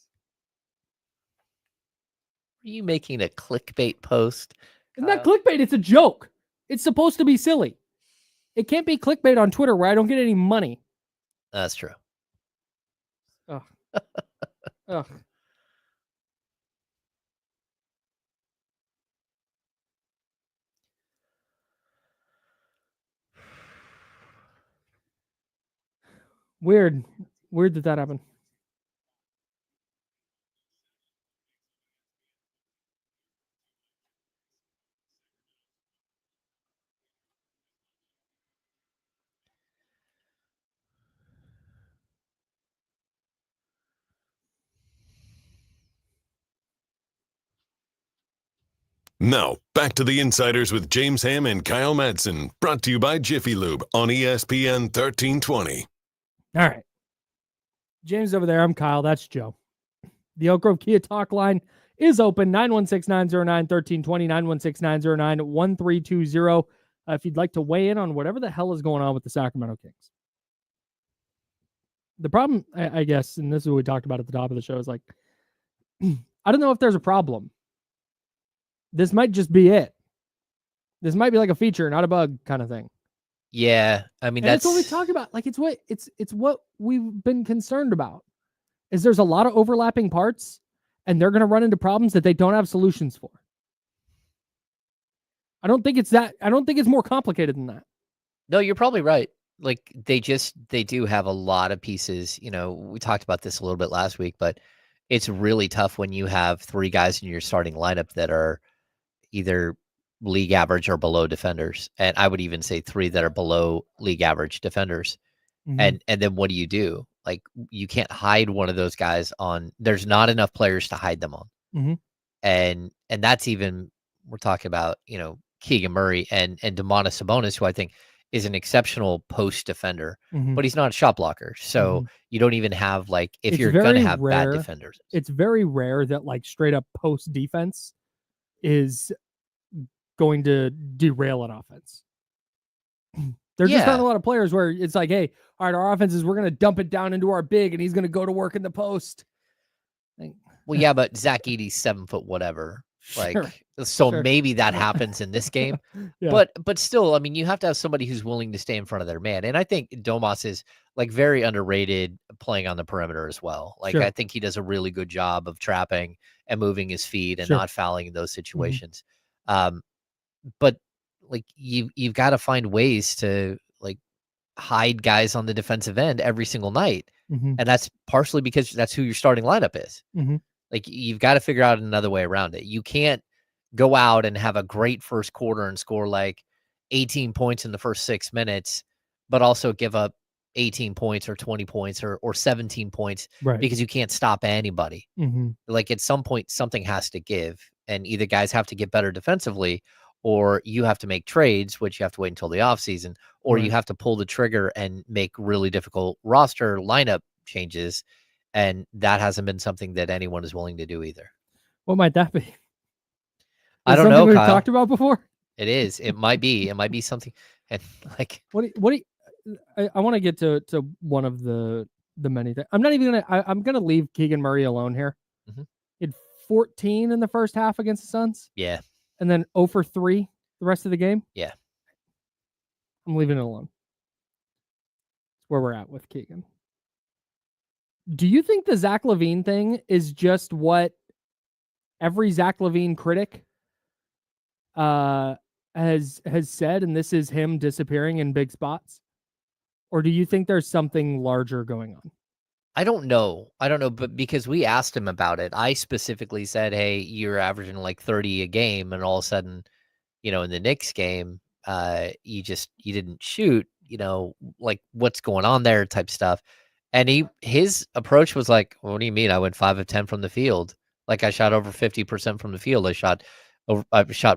Are you making a clickbait post? It's not clickbait. It's a joke. It's supposed to be silly. It can't be clickbait on Twitter where I don't get any money. That's true. Ugh. Weird that happened. Now, back to the Insiders with James Ham and Kyle Madsen, brought to you by Jiffy Lube on ESPN 1320. All right. James over there. I'm Kyle. That's Joe. The Oak Grove Kia talk line is open, 916-909-1320, 916-909-1320. If you'd like to weigh in on whatever the hell is going on with the Sacramento Kings. The problem, I guess, and this is what we talked about at the top of the show, is like, I don't know if there's a problem. This might just be it. This might be like a feature, not a bug kind of thing. Yeah, I mean, that's what we talk about. Like, it's what we've been concerned about. Is there's a lot of overlapping parts, and they're going to run into problems that they don't have solutions for. I don't think it's more complicated than that. No, you're probably right. Like, they do have a lot of pieces. You know, we talked about this a little bit last week, but it's really tough when you have 3 guys in your starting lineup that are either league average or below defenders. And I would even say 3 that are below league average defenders. Mm-hmm. And then what do? Like, you can't hide one of those guys there's not enough players to hide them on. Mm-hmm. And that's even, we're talking about, you know, Keegan Murray and Domantas Sabonis, who I think is an exceptional post defender, but he's not a shot blocker. So you don't even have, like, if you're going to have bad defenders. It's very rare that, like, straight up post defense is going to derail an offense. There just aren't a lot of players where it's like, hey, all right, our offense is, we're going to dump it down into our big and he's going to go to work in the post. Well, yeah, but Zach Edey's 7 foot whatever. Like, maybe that happens in this game. But still, I mean, you have to have somebody who's willing to stay in front of their man. And I think Domas is, like, very underrated playing on the perimeter as well. Like, I think he does a really good job of trapping and moving his feet and not fouling in those situations. But, like, you've got to find ways to, like, hide guys on the defensive end every single night. And that's partially because that's who your starting lineup is. Like, you've got to figure out another way around it. You can't go out and have a great first quarter and score like 18 points in the first 6 minutes, but also give up 18 points or 20 points or 17 points because you can't stop anybody. Like, at some point, something has to give, and either guys have to get better defensively, or you have to make trades, which you have to wait until the offseason, or you have to pull the trigger and make really difficult roster lineup changes. And that hasn't been something that anyone is willing to do either. What might that be? I don't know, we've Kyle. Talked about before? It is. It might be. It might be something. And, like, I want to get to one of the many things. I'm not even gonna. I'm gonna leave Keegan Murray alone here. He had 14 in the first half against the Suns. Yeah. And then 0 for 3 the rest of the game. Yeah. I'm leaving it alone. That's where we're at with Keegan. Do you think the Zach LaVine thing is just what every Zach LaVine critic has said, and this is him disappearing in big spots? Or do you think there's something larger going on? I don't know, but because we asked him about it, I specifically said, hey, you're averaging like 30 a game, and all of a sudden, you know, in the Knicks game, you didn't shoot. like what's going on there type stuff. And his approach was like, what do you mean? I went 5 of 10 from the field. Like I shot over 50% from the field. I shot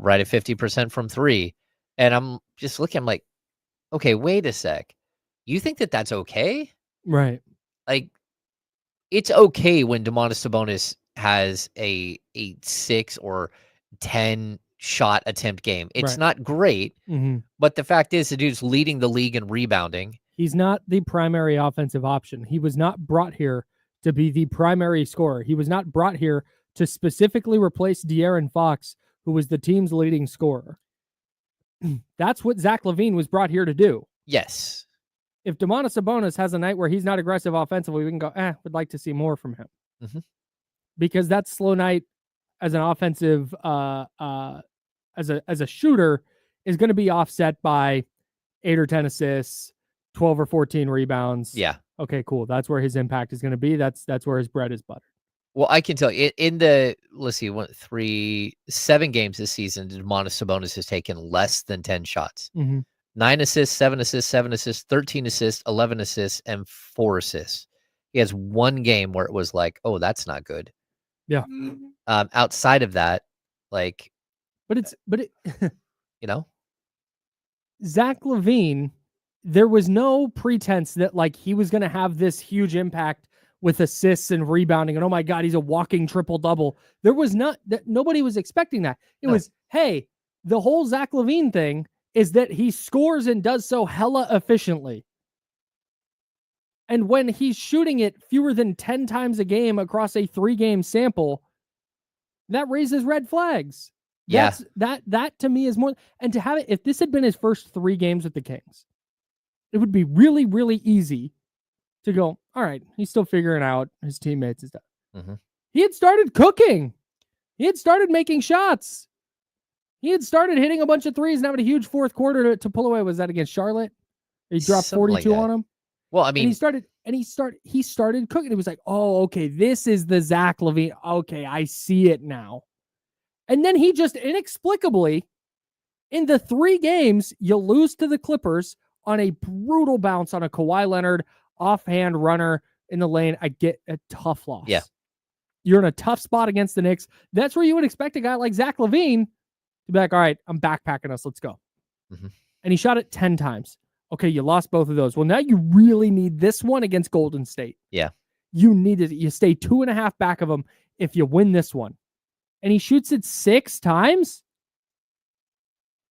right at 50% from 3. And I'm just looking, I'm like, okay, wait a sec. You think that that's okay? Right. Like, it's okay when Domantas Sabonis has a 6 or 10 shot attempt game. It's Right. not great, Mm-hmm. but the fact is the dude's leading the league in rebounding. He's not the primary offensive option. He was not brought here to be the primary scorer. He was not brought here to specifically replace De'Aaron Fox, who was the team's leading scorer. That's what Zach LaVine was brought here to do. Yes. If Domantas Sabonis has a night where he's not aggressive offensively, we can go, would like to see more from him. Mm-hmm. Because that slow night as an offensive, as a shooter is going to be offset by 8 or 10 assists, 12 or 14 rebounds. Yeah. Okay, cool. That's where his impact is going to be. That's where his bread is buttered. Well, I can tell you in the, let's see, 7 games this season, Domantas Sabonis has taken less than 10 shots. Mm-hmm. 9 assists, 7 assists, 7 assists, 13 assists, 11 assists, and 4 assists. He has one game where it was like, oh, that's not good. Yeah. Outside of that, like, but it, Zach LaVine, there was no pretense that like he was going to have this huge impact with assists and rebounding. And oh my God, he's a walking triple double. There was not that nobody was expecting that. It was, hey, the whole Zach LaVine thing is that he scores and does so hella efficiently. And when he's shooting it fewer than 10 times a game across a 3-game sample, that raises red flags. That to me is more, and to have it, if this had been his first 3 games with the Kings, it would be really, really easy to go, all right, he's still figuring out his teammates and stuff. Mm-hmm. He had started cooking. He had started making shots. He had started hitting a bunch of threes and having a huge fourth quarter to pull away. Was that against Charlotte? He dropped 42 on him. Well, I mean, and he started cooking. It was like, oh, okay, this is the Zach LaVine. Okay, I see it now. And then he just inexplicably, in the 3 games, you lose to the Clippers on a brutal bounce on a Kawhi Leonard offhand runner in the lane. I get a tough loss. Yeah. You're in a tough spot against the Knicks. That's where you would expect a guy like Zach LaVine to be like, all right, I'm backpacking us. Let's go. Mm-hmm. And he shot it 10 times. Okay, you lost both of those. Well, now you really need this one against Golden State. Yeah. You need it. You stay 2.5 back of them if you win this one. And he shoots it 6 times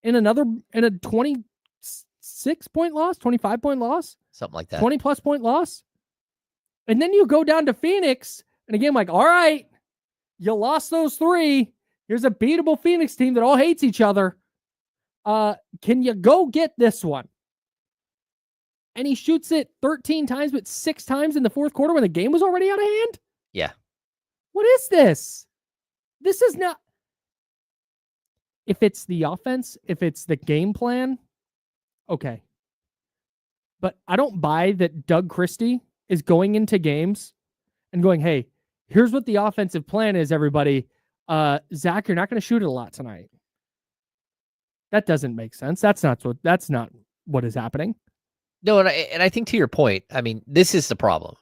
in a 26-point loss, 25-point loss, something like that, 20+ point loss. And then you go down to Phoenix, and again, like, all right, you lost those 3. Here's a beatable Phoenix team that all hates each other. Can you go get this one? And he shoots it 13 times, but 6 times in the fourth quarter when the game was already out of hand? Yeah. What is this? This is not... If it's the offense, if it's the game plan, okay. But I don't buy that Doug Christie is going into games and going, hey, here's what the offensive plan is, everybody. Zach, you're not going to shoot it a lot tonight. That doesn't make sense. That's not what is happening. No, and I think to your point, I mean, this is the problem.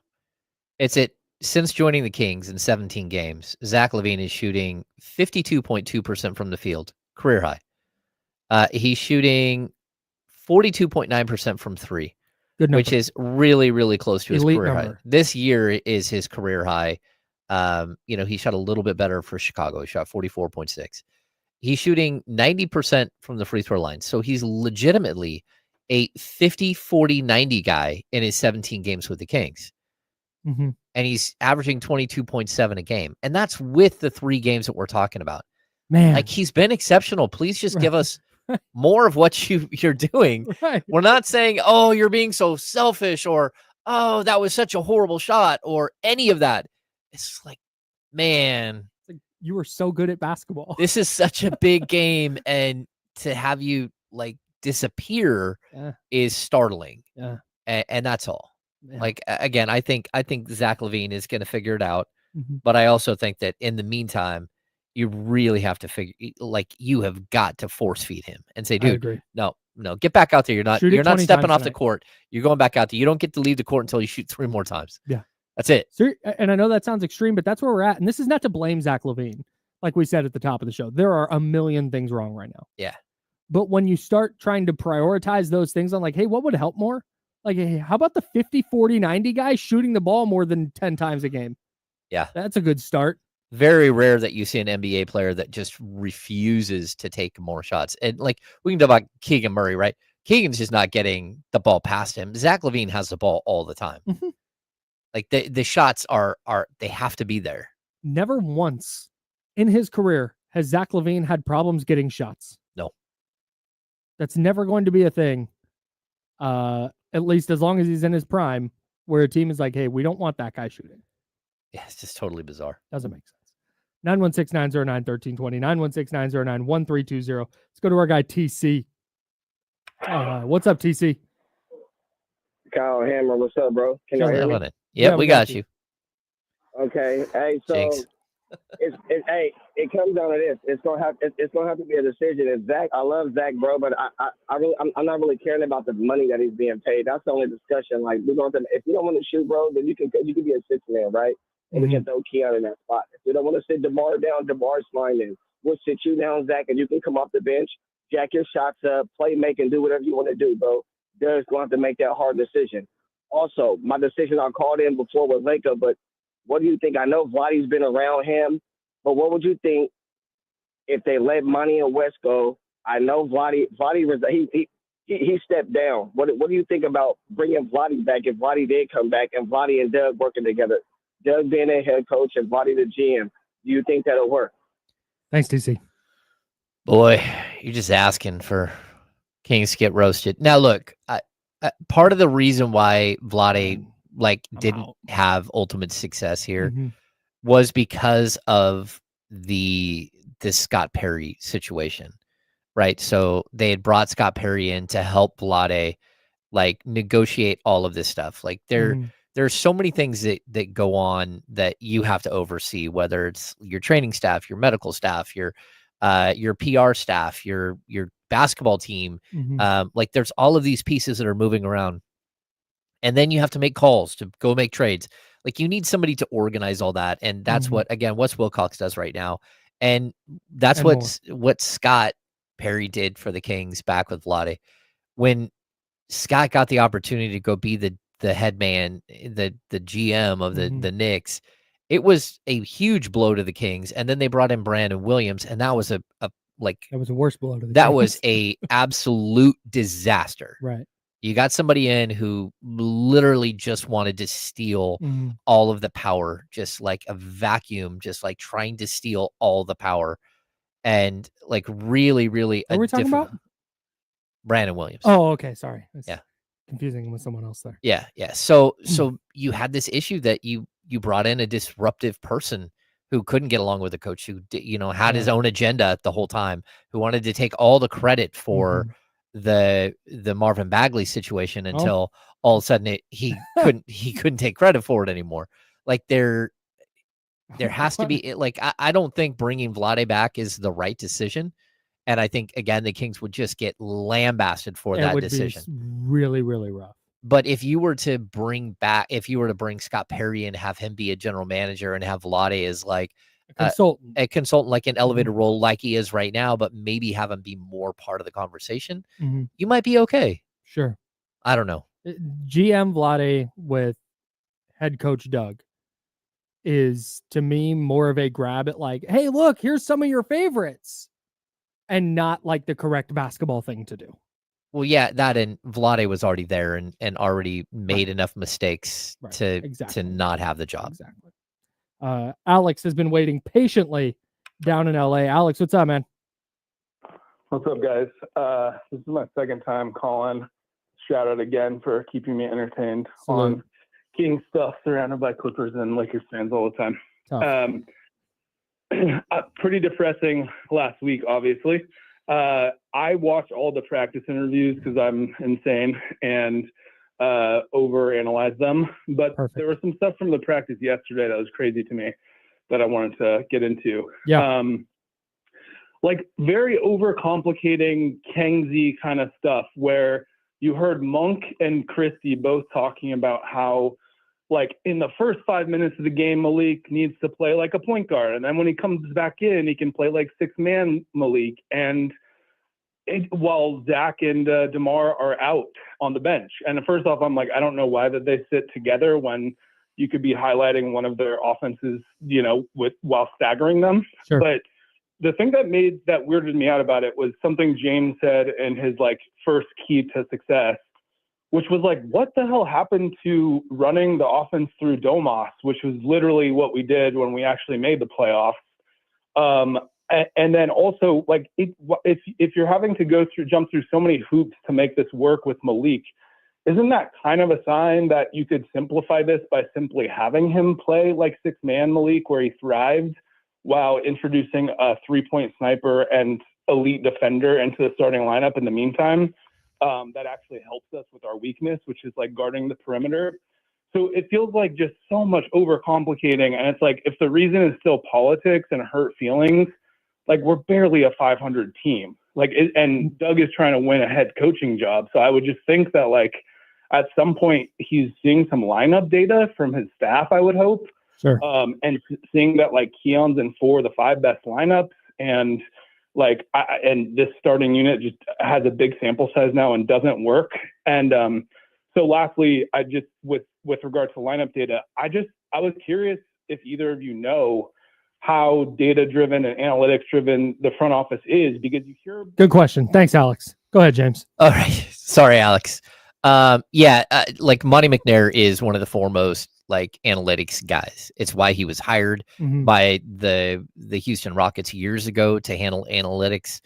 It's that since joining the Kings in 17 games, Zach LaVine is shooting 52.2% from the field, career high. He's shooting 42.9% from 3, which is really, really close to his career high. This year is his career high. He shot a little bit better for Chicago. He shot 44.6. He's shooting 90% from the free throw line. So he's legitimately a 50, 40, 90 guy in his 17 games with the Kings. Mm-hmm. And he's averaging 22.7 a game. And that's with the 3 games that we're talking about. Man. Like, he's been exceptional. Please just give us more of what you're doing. Right. We're not saying, oh, you're being so selfish, or, oh, that was such a horrible shot, or any of that. It's like, man, you were so good at basketball. This is such a big game, and to have you like disappear is startling. Yeah. And that's all. Yeah. Like, again, I think Zach LaVine is going to figure it out. Mm-hmm. But I also think that in the meantime, you really have to you have got to force feed him and say, dude, no, No, get back out there. You're not Shoot it 20 stepping times off the tonight. court. You're going back out there. You don't get to leave the court until you shoot 3 more times. Yeah. That's it. And I know that sounds extreme, but that's where we're at. And this is not to blame Zach LaVine. Like we said at the top of the show, there are a million things wrong right now. Yeah. But when you start trying to prioritize those things on like, hey, what would help more? Like, hey, how about the 50, 40, 90 guy shooting the ball more than 10 times a game? Yeah. That's a good start. Very rare that you see an NBA player that just refuses to take more shots. And like we can talk about Keegan Murray, right? Keegan's just not getting the ball past him. Zach LaVine has the ball all the time. Mm-hmm. Like the shots are they have to be there. Never once in his career has Zach LaVine had problems getting shots. No. That's never going to be a thing. At least as long as he's in his prime, where a team is like, hey, we don't want that guy shooting. Yeah, it's just totally bizarre. Doesn't make sense. 916-909-1320, 916-909-1320. Let's go to our guy, TC. What's up, TC? Kyle Hammer, what's up, bro? Can you hear me? Yeah, we got you. Okay. Hey, so it comes down to this. It's gonna have to be a decision. And Zach, I love Zach, bro, but I'm not really caring about the money that he's being paid. That's the only discussion. Like if you don't want to shoot, bro, then you can be a six man, right? And we can throw Keon in that spot. If you don't want to sit DeMar down, DeMar's fine. Then we'll sit you down, Zach, and you can come off the bench, jack your shots up, play, make, and do whatever you want to do, bro. Derek's going to have to make that hard decision. Also, my decision I called in before was Laker, but what do you think? I know Vladdy's been around him, but what would you think if they let Monty and West go? I know Vladdy he stepped down. What do you think about bringing Vladdy back if Vladdy did come back and Vladdy and Doug working together? Doug being a head coach and Vladdy the GM. Do you think that'll work? Thanks, TC. Boy, you're just asking for Kings to get roasted. Now, look, part of the reason why Vladdy didn't have ultimate success here was because of the Scott Perry situation, right? So they had brought Scott Perry in to help Vladdy negotiate all of this stuff. Like there's so many things that go on that you have to oversee, whether it's your training staff, your medical staff, your PR staff, your basketball team. There's all of these pieces that are moving around. And then you have to make calls to go make trades. Like you need somebody to organize all that. And that's what Wilcox does right now. And that's what Scott Perry did for the Kings back with Vladdy. When Scott got the opportunity to go be the head man, the GM of the Knicks, it was a huge blow to the Kings. And then they brought in Brandon Williams, and that was that was a worse blow to the Kings. That was a absolute disaster. Right. You got somebody in who literally just wanted to steal all of the power, just like a vacuum, just like trying to steal all the power. And really, really. What are we talking about? Brandon Williams. Oh, okay. Sorry. Yeah. Confusing him with someone else there. Yeah. Yeah. So you had this issue that you brought in a disruptive person who couldn't get along with the coach, who had his own agenda the whole time, who wanted to take all the credit for the Marvin Bagley situation until all of a sudden he couldn't take credit for it anymore. Like there has to be I don't think bringing Vladdy back is the right decision. And I think, again, the Kings would just get lambasted for that decision. Really, really rough. But if you were to bring Scott Perry and have him be a general manager and have Vladdy as a consultant, like an elevator role like he is right now, but maybe have him be more part of the conversation, you might be okay. Sure. I don't know. GM Vladdy with head coach Doug is, to me, more of a grab at hey, look, here's some of your favorites. And not the correct basketball thing to do. Well, yeah, that, and Vladdy was already there and already made enough mistakes to not have the job. Exactly. Alex has been waiting patiently down in LA. Alex, what's up, man? What's up, guys? This is my second time calling. Shout out again for keeping me entertained on King stuff, surrounded by Clippers and Lakers fans all the time. Pretty depressing last week, obviously. I watched all the practice interviews because I'm insane and overanalyze them. But there was some stuff from the practice yesterday that was crazy to me that I wanted to get into. Yeah. like very overcomplicating Kingsy kind of stuff where you heard Monk and Christie both talking about how, like, in the first 5 minutes of the game, Malik needs to play like a point guard. And then when he comes back in, he can play like 6-man Malik. And while Zach and DeMar are out on the bench. And first off, I'm like, I don't know why that they sit together when you could be highlighting one of their offenses, while staggering them. Sure. But the thing that weirded me out about it was something James said in his like first key to success, which was like, what the hell happened to running the offense through Domas, which was literally what we did when we actually made the playoffs. And then also, like, if you're having to jump through so many hoops to make this work with Malik, isn't that kind of a sign that you could simplify this by simply having him play like 6-man Malik, where he thrived, while introducing a 3-point sniper and elite defender into the starting lineup in the meantime? That actually helps us with our weakness, which is like guarding the perimeter. So it feels like just so much overcomplicating. And it's like, if the reason is still politics and hurt feelings, like, we're barely a 500 team. Like, and Doug is trying to win a head coaching job. So I would just think that, like, at some point he's seeing some lineup data from his staff, I would hope. Sure. And seeing that, like, Keon's in 4 of the 5 best lineups, and like, and this starting unit just has a big sample size now and doesn't work. And so lastly, I just, with regards to lineup data, I was curious if either of you know how data-driven and analytics-driven the front office is, because you hear... Good question. Thanks, Alex. Go ahead, James. All right. Sorry, Alex. Like Monty McNair is one of the foremost like analytics guys. It's why he was hired by the Houston Rockets years ago to handle analytics.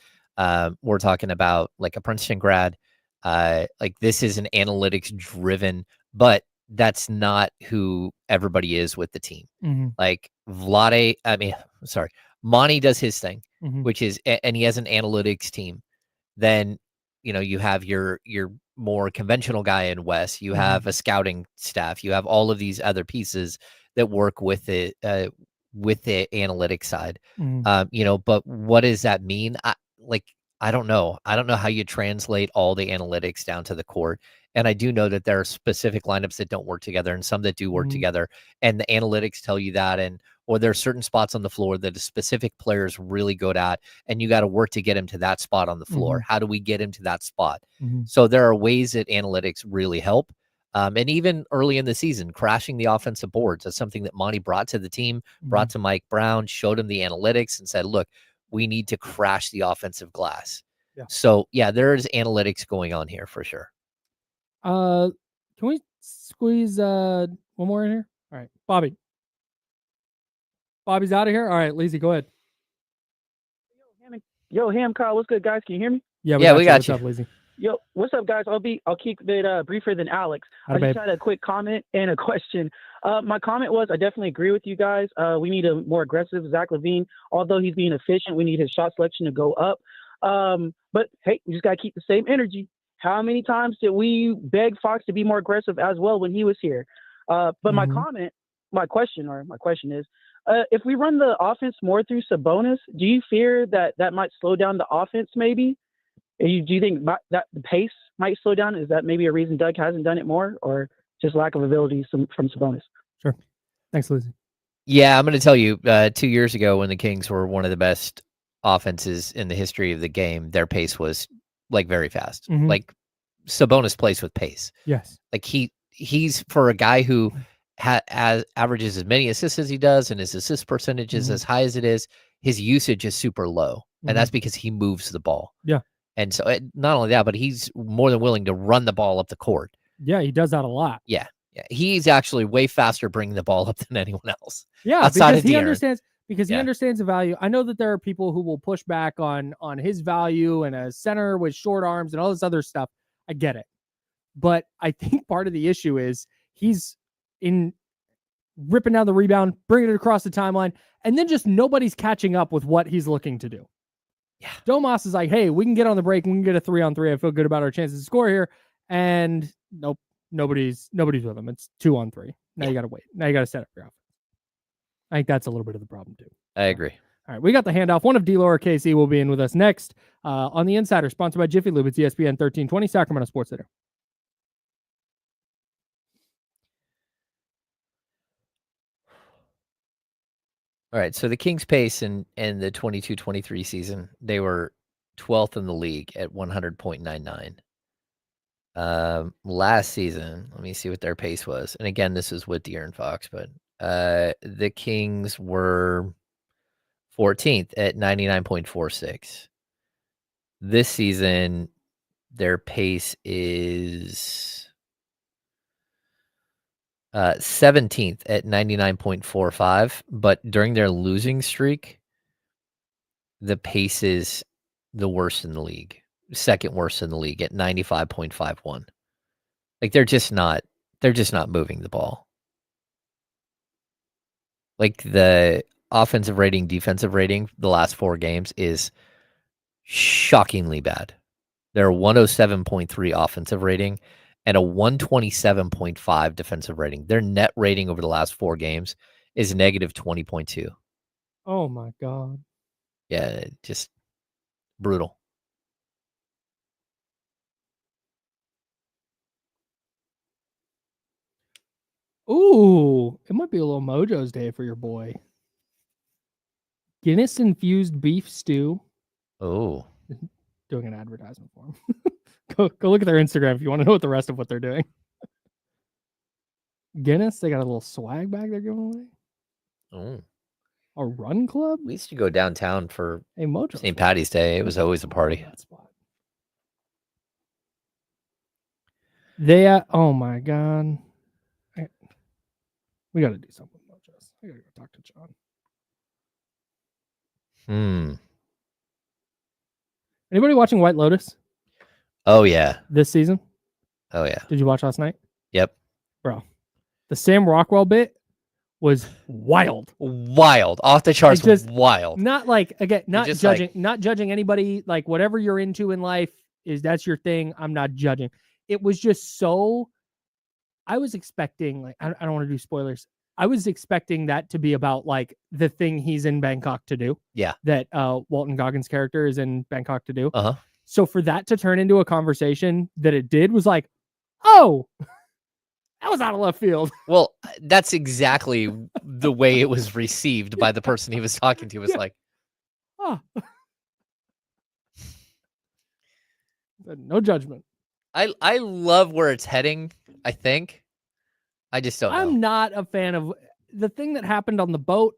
We're talking about like a Princeton grad. Like, this is an analytics driven, but that's not who everybody is with the team. Like Monty does his thing, which is, and he has an analytics team. Then, you have your more conventional guy in Wes, you have a scouting staff, you have all of these other pieces that work with it, with the analytics side. But what does that mean? I don't know. I don't know how you translate all the analytics down to the court. And I do know that there are specific lineups that don't work together and some that do work together. And the analytics tell you that, or there are certain spots on the floor that a specific player is really good at, and you got to work to get him to that spot on the floor. How do we get him to that spot? So there are ways that analytics really help. And even early in the season, crashing the offensive boards, that's something that Monty brought to the team, brought to Mike Brown, showed him the analytics and said, look, we need to crash the offensive glass. So yeah, there is analytics going on here for sure. Can we squeeze one more in here? All right, Bobby's out of here. All right, Lizzie, go ahead. Yo, Ham, Kyle, what's good, guys? Can you hear me? Yeah, we got you. What's up, Lizzie? Yo, what's up, guys? I'll keep it briefer than Alex. I just had a quick comment and a question. My comment was, I definitely agree with you guys. We need a more aggressive Zach LaVine. Although he's being efficient, we need his shot selection to go up. But hey, we just gotta keep the same energy. How many times did we beg Fox to be more aggressive as well when he was here? But my question is, if we run the offense more through Sabonis, do you fear that might slow down the offense maybe? Do you think that the pace might slow down? Is that maybe a reason Doug hasn't done it more, or just lack of ability from Sabonis? Sure. Thanks, Lizzie. Yeah, I'm going to tell you, 2 years ago when the Kings were one of the best offenses in the history of the game, their pace was like very fast. Like, Sabonis plays with pace. Yes. Like he's for a guy who averages as many assists as he does, and his assist percentage is as high as it is, his usage is super low. And that's because he moves the ball. Yeah. And so not only that, but he's more than willing to run the ball up the court. Yeah, he does that a lot. Yeah. He's actually way faster bringing the ball up than anyone else. Yeah, because he understands the value. I know that there are people who will push back on his value and a center with short arms and all this other stuff. I get it. But I think part of the issue is he's in ripping down the rebound, bringing it across the timeline, and then just nobody's catching up with what he's looking to do. Yeah. Domas is like, hey, we can get on the break. We can get a 3-on-3. I feel good about our chances to score here. And nope, nobody's with him. It's 2-on-3. Now you got to wait. Now you got to set up your offense. I think that's a little bit of the problem too. I agree. All right, we got the handoff. One of D-Laura KC will be in with us next on The Insider, sponsored by Jiffy Lube. It's ESPN 1320, Sacramento Sports Center. All right, so the Kings pace in the 22-23 season, they were 12th in the league at 100.99. Last season, let me see what their pace was. And again, this is with De'Aaron Fox, but the Kings were 14th at 99.46. This season, their pace is 17th at 99.45. But during their losing streak, the pace is the worst in the league. Second worst in the league at 95.51. Like they're just not moving the ball. Like the offensive rating, defensive rating, the last 4 games is shockingly bad. They're a 107.3 offensive rating and a 127.5 defensive rating. Their net rating over the last 4 games is negative 20.2. Oh my God. Yeah, just brutal. Ooh, it might be a little Mojo's day for your boy. Guinness infused beef stew. Oh, Doing an advertisement for him. Go look at their Instagram if you want to know what the rest of what they're doing. Guinness, they got a little swag bag they're giving away. oh. A run club. We used to go downtown for Mojo St. Patty's Day. It was always a party. That spot. They oh my God. We got to do something with Mojo's. I got to go talk to John. Anybody watching White Lotus? Oh yeah. This season? Oh yeah. Did you watch last night? Yep. Bro, the Sam Rockwell bit was wild. Wild. Off the charts. Just wild. Not like, again, not just judging, not judging anybody. Like whatever you're into in life that's your thing. I'm not judging. It was just so, I was expecting, like, I don't want to do spoilers. I was expecting that to be about like the thing he's in Bangkok to do. Yeah. That Walton Goggins' character is in Bangkok to do. Uh-huh. So for that to turn into a conversation that it did was like, oh, that was out of left field. Well, that's exactly the way it was received by the person he was talking to. It was like, oh. No judgment. I love where it's heading, I think. I just don't know. I'm not a fan of the thing that happened on the boat.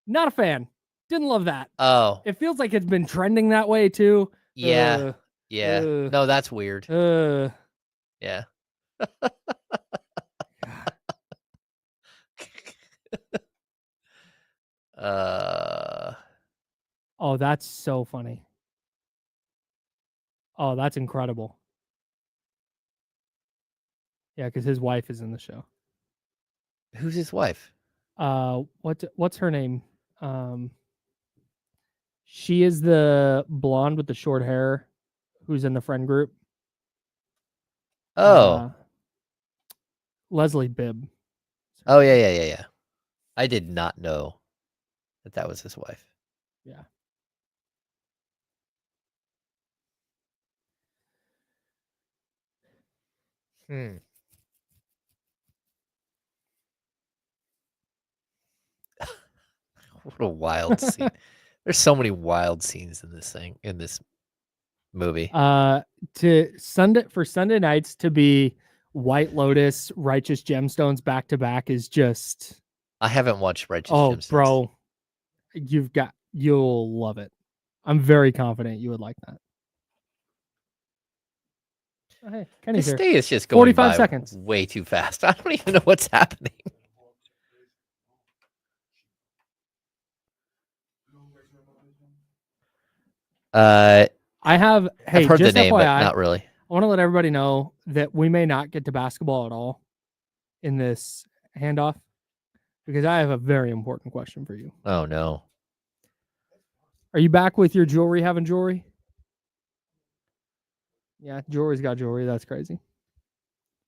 Not a fan. Didn't love that. Oh. It feels like it's been trending that way too. Yeah. Yeah. No, that's weird. Yeah. Oh, that's so funny. Oh, that's incredible. Yeah, because his wife is in the show. Who's his wife? What's her name? She is the blonde with the short hair who's in the friend group. Oh. Leslie Bibb. Oh, yeah. I did not know that was his wife. Yeah. What a wild scene. There's so many wild scenes in this movie. For Sunday nights to be White Lotus, Righteous Gemstones back to back is just. I haven't watched Righteous Gemstones. Bro, you'll love it. I'm very confident you would like that. Oh, hey, Kenny's this here. day is just going 45 by seconds. way too fast. I don't even know what's happening. I have. Hey, I've heard just the name, FYI, but not really. I want to let everybody know that we may not get to basketball at all in this handoff because I have a very important question for you. Oh no. Are you back with your jewelry having jewelry? Yeah, jewelry's got jewelry. That's crazy.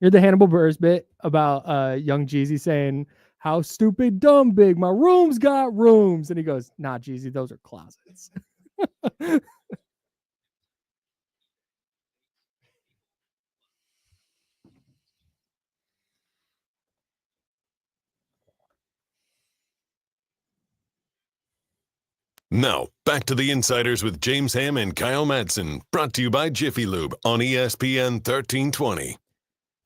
You're the Hannibal Buress bit about young Jeezy saying how stupid, dumb big. My room's got rooms. And he goes, nah, Jeezy, those are closets. Now, back to the Insiders with James Ham and Kyle Madsen, brought to you by Jiffy Lube on ESPN 1320.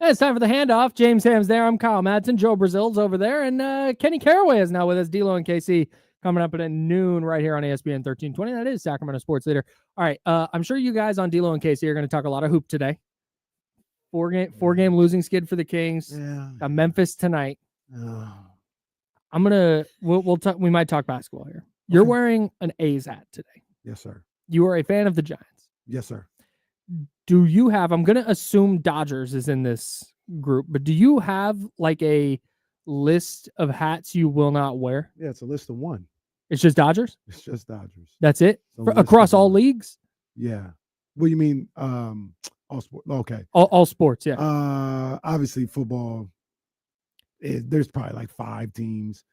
And it's time for the handoff. James Ham's there. I'm Kyle Madsen. Joe Brazil's over there. And Kenny Caraway is now with us. D-Lo and KC coming up at noon right here on ESPN 1320. That is Sacramento Sports Leader. All right. I'm sure you guys on D-Lo and KC are going to talk a lot of hoop today. Four game losing skid for the Kings. Yeah. Got Memphis tonight. I'm going to, we might talk basketball here. You're wearing an A's hat today. Yes, sir. You are a fan of the Giants. Yes, sir. Do you have, I'm going to assume Dodgers is in this group, but do you have like a list of hats you will not wear? Yeah, it's a list of one. It's just Dodgers? It's just Dodgers. That's it? It's a list Across of all one. leagues? Yeah. What do you mean? All sport. Okay. All sports, yeah. Obviously football. There's probably like 5 teams.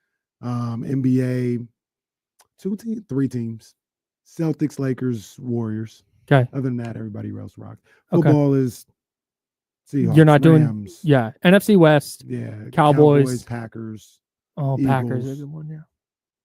NBA, 3 teams. Celtics, Lakers, Warriors. Okay. Other than that, everybody else rocks. Okay. Football is Seahawks. You're not doing, Rams. yeah. NFC West. Yeah. Cowboys. Packers. Oh, Packers are a Eagles. good one, yeah.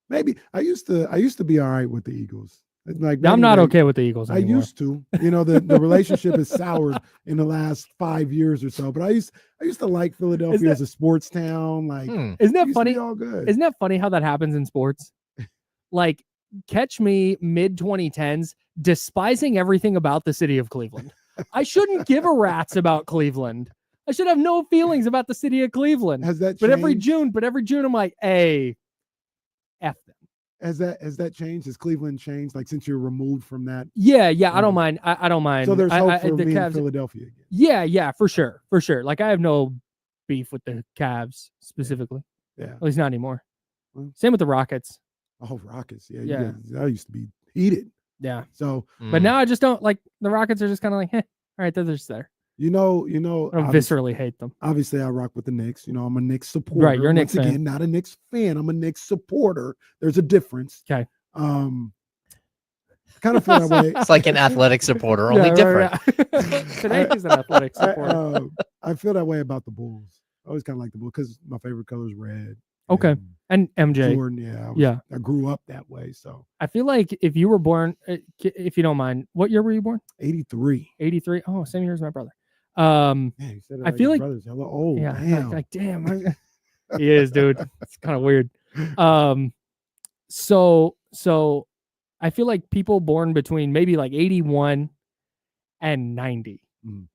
Maybe I used to be all right with the Eagles. Like I'm not maybe, okay with the Eagles I anymore. used to. You know, the relationship has soured in the last 5 years or so. But I used to like Philadelphia as a sports town. Like, Isn't that used to funny? be all good. Isn't that funny how that happens in sports? Like, catch me mid 2010s despising everything about the city of Cleveland. I shouldn't give a rat's about Cleveland. I should have no feelings about the city of Cleveland. Has that But every changed? June, I'm like, hey, F them. Has that changed? Has Cleveland changed? Like since you're removed from that? Yeah, I don't mind. I don't mind. So there's hope for the me in Cavs. Philadelphia again. Yeah, for sure. Like I have no beef with the Cavs specifically. Yeah. At least not anymore. Well, Same with the Rockets. Oh, Rockets. Yeah. Yeah. That used to be heated. Yeah. So, But now I just don't like the Rockets are just kind of like, all right, they're just there. you know, I don't obviously- viscerally hate them. Obviously, I rock with the Knicks. You know, I'm a Knicks supporter. Right, you're a Knicks Once fan. again, not a Knicks fan. I'm a Knicks supporter. There's a difference. Okay. Kind of feel that way. It's like an athletic supporter, only Yeah, different. right. Today he's an athletic supporter. I feel that way about the Bulls. I always kind of like the Bulls because my favorite color is red. Okay. And MJ. Jordan, yeah. I grew up that way. So I feel like if you were born, if you don't mind, what year were you born? 83. 83. Oh, same year as my brother. Man, you said it I feel your like- brother's hella old. Yeah. Damn. Like damn. He is, dude. It's kind of weird. So I feel like people born between maybe like 81 and 90. Mm.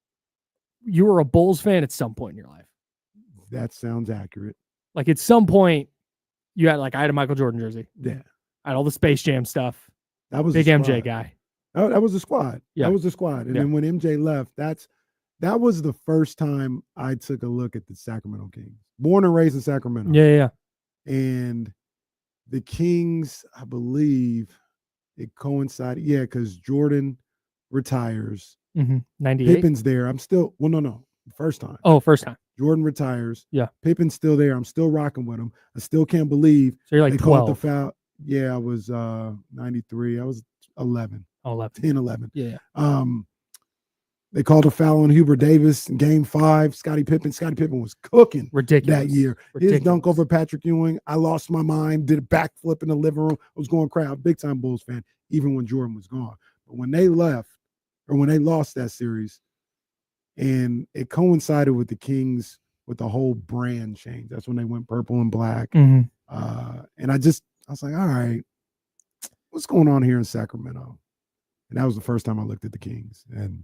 You were a Bulls fan at some point in your life. That sounds accurate. Like at some point, you had like I had a Michael Jordan jersey. Yeah. I had all the Space Jam stuff. That was Big the MJ squad. guy. That was the squad. Yeah. That was the squad. And Yeah. then when MJ left, that was the first time I took a look at the Sacramento Kings. Born and raised in Sacramento. Yeah. And the Kings, I believe it coincided. Yeah, because Jordan retires. 98. Pippen's there. I'm still, no. First time. Oh, first time. Jordan retires. Yeah. Pippen's still there. I'm still rocking with him. I still can't believe So you're like they called the 12. foul. Yeah, I was 93. I was 11. Oh, 11. 10, 11. Yeah. They called a foul on Hubert Davis in game 5. Scottie Pippen was cooking Ridiculous. that year. His dunk over Patrick Ewing, I lost my mind, did a backflip in the living room. I was going crazy. Big time Bulls fan, even when Jordan was gone. But when they left, or when they lost that series, and it coincided with the Kings with the whole brand change. That's when they went purple and black. Mm-hmm. And I was like, all right, what's going on here in Sacramento? And that was the first time I looked at the Kings. And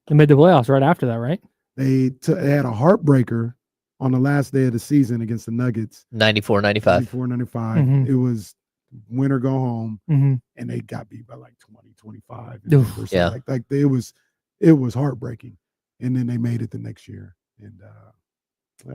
They made the playoffs right after that, right? they had a heartbreaker on the last day of the season against the Nuggets. 94, 95. 94-95. Mhm. It was win or go home. Mm-hmm. And they got beat by like 20, 25. Oof. or Yeah. something. Like it was heartbreaking. And then they made it the next year. And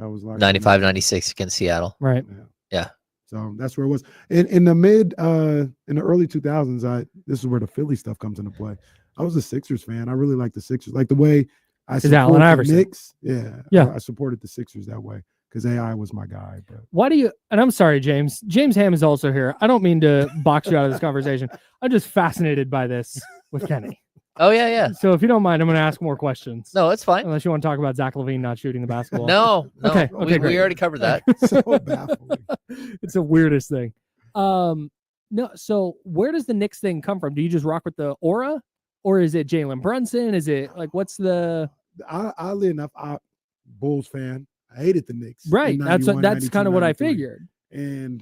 I was like 95, 96 against Seattle. Right. Yeah. So that's where it was. In the early 2000s, this is where the Philly stuff comes into play. I was a Sixers fan. I really like the Sixers. Like the way I Allen support the Iverson. Knicks. Yeah. Yeah. I supported the Sixers that way. because AI was my guy. But Why do you? And I'm sorry, James. James Ham is also here. I don't mean to box you out of this conversation. I'm just fascinated by this with Kenny. Oh yeah. So if you don't mind, I'm going to ask more questions. No, it's fine. Unless you want to talk about Zach LaVine not shooting the basketball. No. Okay, we great. already covered that. so baffling. It's the weirdest thing. No. So where does the Knicks thing come from? Do you just rock with the aura, or is it Jalen Brunson? Is it like what's the? Oddly enough, Bulls fan. I hated the Knicks. Right. in That's 92, kind of what I 93. figured. And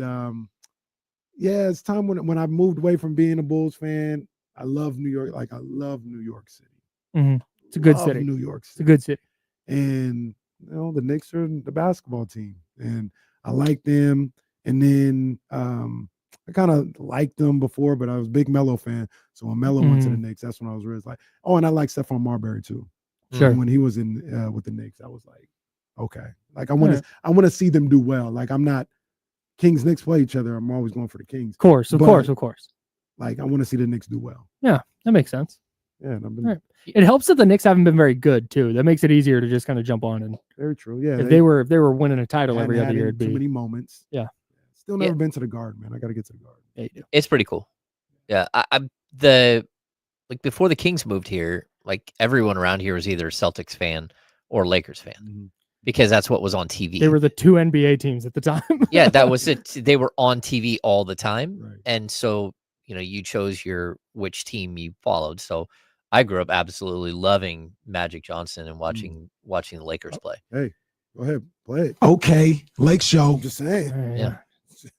yeah, it's time when I moved away from being a Bulls fan. I love New York. Like I love New York City. Mm-hmm. It's a good Love city. New York City. It's a good city. And the Knicks are the basketball team, and I like them. And then I kind of liked them before, but I was a big Melo fan. So when Melo went to the Knicks, that's when I was really like, oh, and I like Stephon Marbury too. Sure. When he was in with the Knicks, I was like, okay, like I want to see them do well. Like I'm not Kings Knicks play each other. I'm always going for the Kings. Of course. Like I want to see the Knicks do well. Yeah, that makes sense. Yeah, and right. It helps that the Knicks haven't been very good too. That makes it easier to just kind of jump on and. Very true. Yeah, if they were winning a title every other year, it'd be too many moments. Yeah. Still never been to the Garden, man. I got to get to the Garden. Yeah, you do. It's pretty cool. Yeah, like before the Kings moved here, like everyone around here was either a Celtics fan or Lakers fan because that's what was on TV. They were the two NBA teams at the time. Yeah, that was it. They were on TV all the time, Right. and so you chose which team you followed. So I grew up absolutely loving Magic Johnson and watching the Lakers play. Hey, go ahead, play it. Okay, Lake Show. Just saying. Yeah.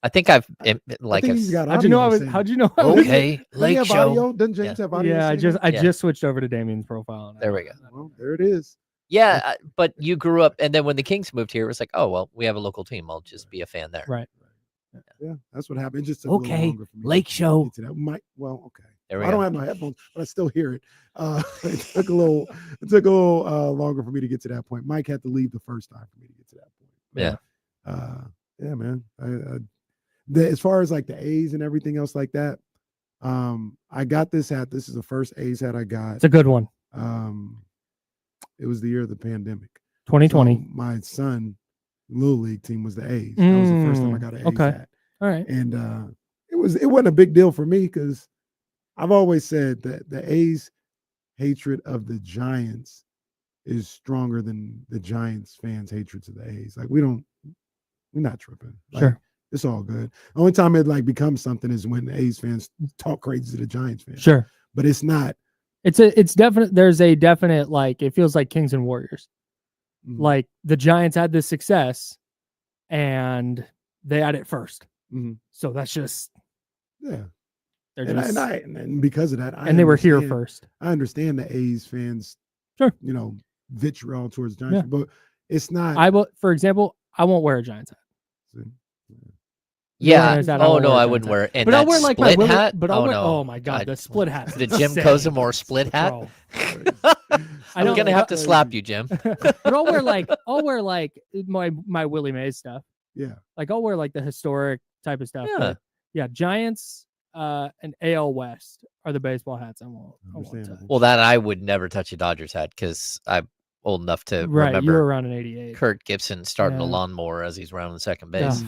I think I've like I think he's got how'd you know audio I was? saying How'd you know? okay, Doesn't he Lake have Show. audio? Doesn't James have audio? Yeah, saying I that? just switched over to Damien's profile. There we go. Well, there it is. Yeah, but you grew up, and then when the Kings moved here, it was like, oh well, we have a local team. I'll just be a fan there. Right. Yeah, that's what happened. It just took a little Okay, longer for me Lake to Show. get to that. Well, okay. There we I go. don't have my headphones, but I still hear it. It took a little longer for me to get to that point. Mike had to leave the first time for me to get to that point. Yeah. Yeah, man. As far as like the A's and everything else like that, I got this hat. This is the first A's hat I got. It's a good one. It was the year of the pandemic. 2020. So my son, Little League team was the A's. That was the first time I got an A's hat. All right. And it wasn't a big deal for me because I've always said that the A's hatred of the Giants is stronger than the Giants fans' hatred to the A's. Like we're not tripping. Like, Sure. It's all good. The only time it like becomes something is when the A's fans talk crazy to the Giants fans. Sure. But it's not. It's definite. There's a definite, like, it feels like Kings and Warriors. Mhm. Like the Giants had this success and they had it first. Mhm. So that's just, Yeah. they're And, just, and because of that, and they were here first. I understand the A's fans, Sure. Vitriol towards Giants, Yeah. but it's not. I will, for example, I won't wear a Giants hat. Yeah. wears that, Oh won't no, wear a I Giants wouldn't hat. wear it. And But that I'll wear like my split Willie, hat. but I'll wear, no. oh my God, the split hat. The Jim Cozumore split hat. I'm gonna have to slap you, Jim. But I'll wear like my Willie Mays stuff. Yeah. Like I'll wear like the historic type of stuff. Yeah. But yeah, Giants and AL West are the baseball hats I won't touch. Understandable. Well, that I would never touch a Dodgers hat because I'm old enough to Right, you were remember around in '88. Kurt Gibson starting a Yeah. lawnmower as he's rounding second Yeah. base.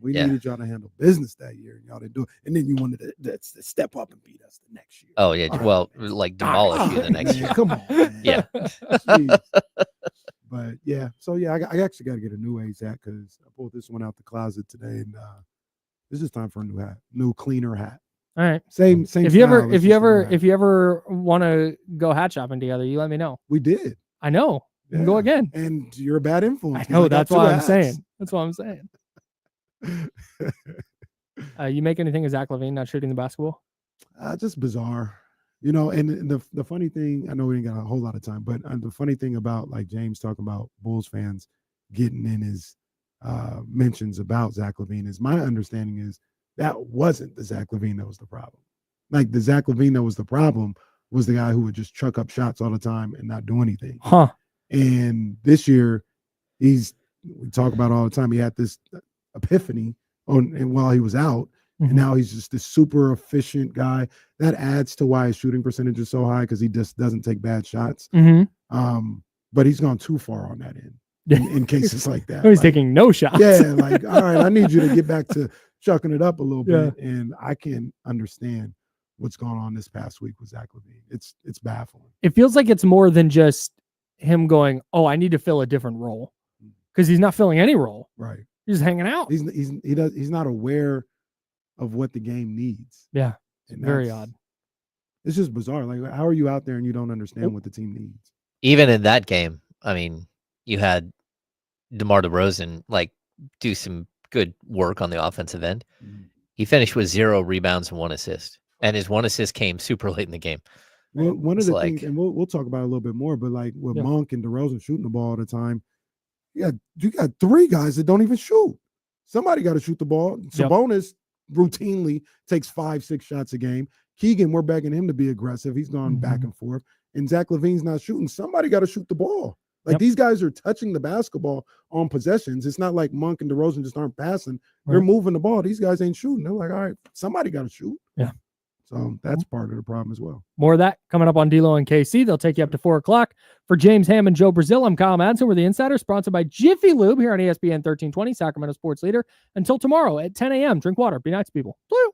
We Yeah. needed y'all to handle business that year, and y'all didn't do it. And then you wanted to step up and beat us the next year. Oh yeah, All right, well, man. like demolish you the next Man, year. Come on, man. Yeah. Jeez. But yeah, so yeah, I actually got to get a new A's hat because I pulled this one out the closet today, and it's just time for a new hat, new cleaner hat. All right. Same. If you style, ever it's just a new hat. want to go hat shopping together, you let me know. We did. I know. We can go Yeah. again. And you're a bad influence. I 'cause know. got That's two what I'm hats. saying. That's what I'm saying. You make anything of Zach LaVine not shooting the basketball? Just bizarre, and the funny thing, I know we ain't got a whole lot of time, but the funny thing about like James talking about Bulls fans getting in his mentions about Zach LaVine is my understanding is that wasn't the Zach LaVine that was the problem. Like the Zach LaVine that was the problem was the guy who would just chuck up shots all the time and not do anything. Huh. And this year, we talk about all the time, he had this epiphany and while he was out. And now he's just this super efficient guy. That adds to why his shooting percentage is so high because he just doesn't take bad shots. Mm-hmm. But he's gone too far on that end. in cases like that. He's Like, taking no shots. yeah, like, all right, I need you to get back to chucking it up a little bit. And I can understand what's going on this past week with Zach LaVine. It's baffling. It feels like it's more than just him going, oh, I need to fill a different role, because he's not filling any role. Right. He's just hanging out. He's not aware of what the game needs. Yeah. And Very odd. It's just bizarre. Like, how are you out there and you don't understand what the team needs? Even in that game, I mean, you had DeMar DeRozan like do some good work on the offensive end. He finished with 0 rebounds and 1 assist, and his 1 assist came super late in the game. Well, one of the things, and we'll talk about it a little bit more, but like with Monk and DeRozan shooting the ball all the time, you got 3 guys that don't even shoot. Somebody got to shoot the ball. Sabonis routinely takes 5-6 shots a game. Keegan, we're begging him to be aggressive. He's gone back and forth. And Zach LaVine's not shooting. Somebody got to shoot the ball. Like, these guys are touching the basketball on possessions. It's not like Monk and DeRozan just aren't passing. They're moving the ball. These guys ain't shooting. They're like, all right, somebody got to shoot. Yeah. So that's part of the problem as well. More of that coming up on D-Lo and KC. They'll take you up to 4 o'clock. For James Ham and Joe Brazil, I'm Kyle Madsen. We're the Insiders, sponsored by Jiffy Lube here on ESPN 1320, Sacramento Sports Leader. Until tomorrow at 10 a.m., drink water. Be nice, people. Blue.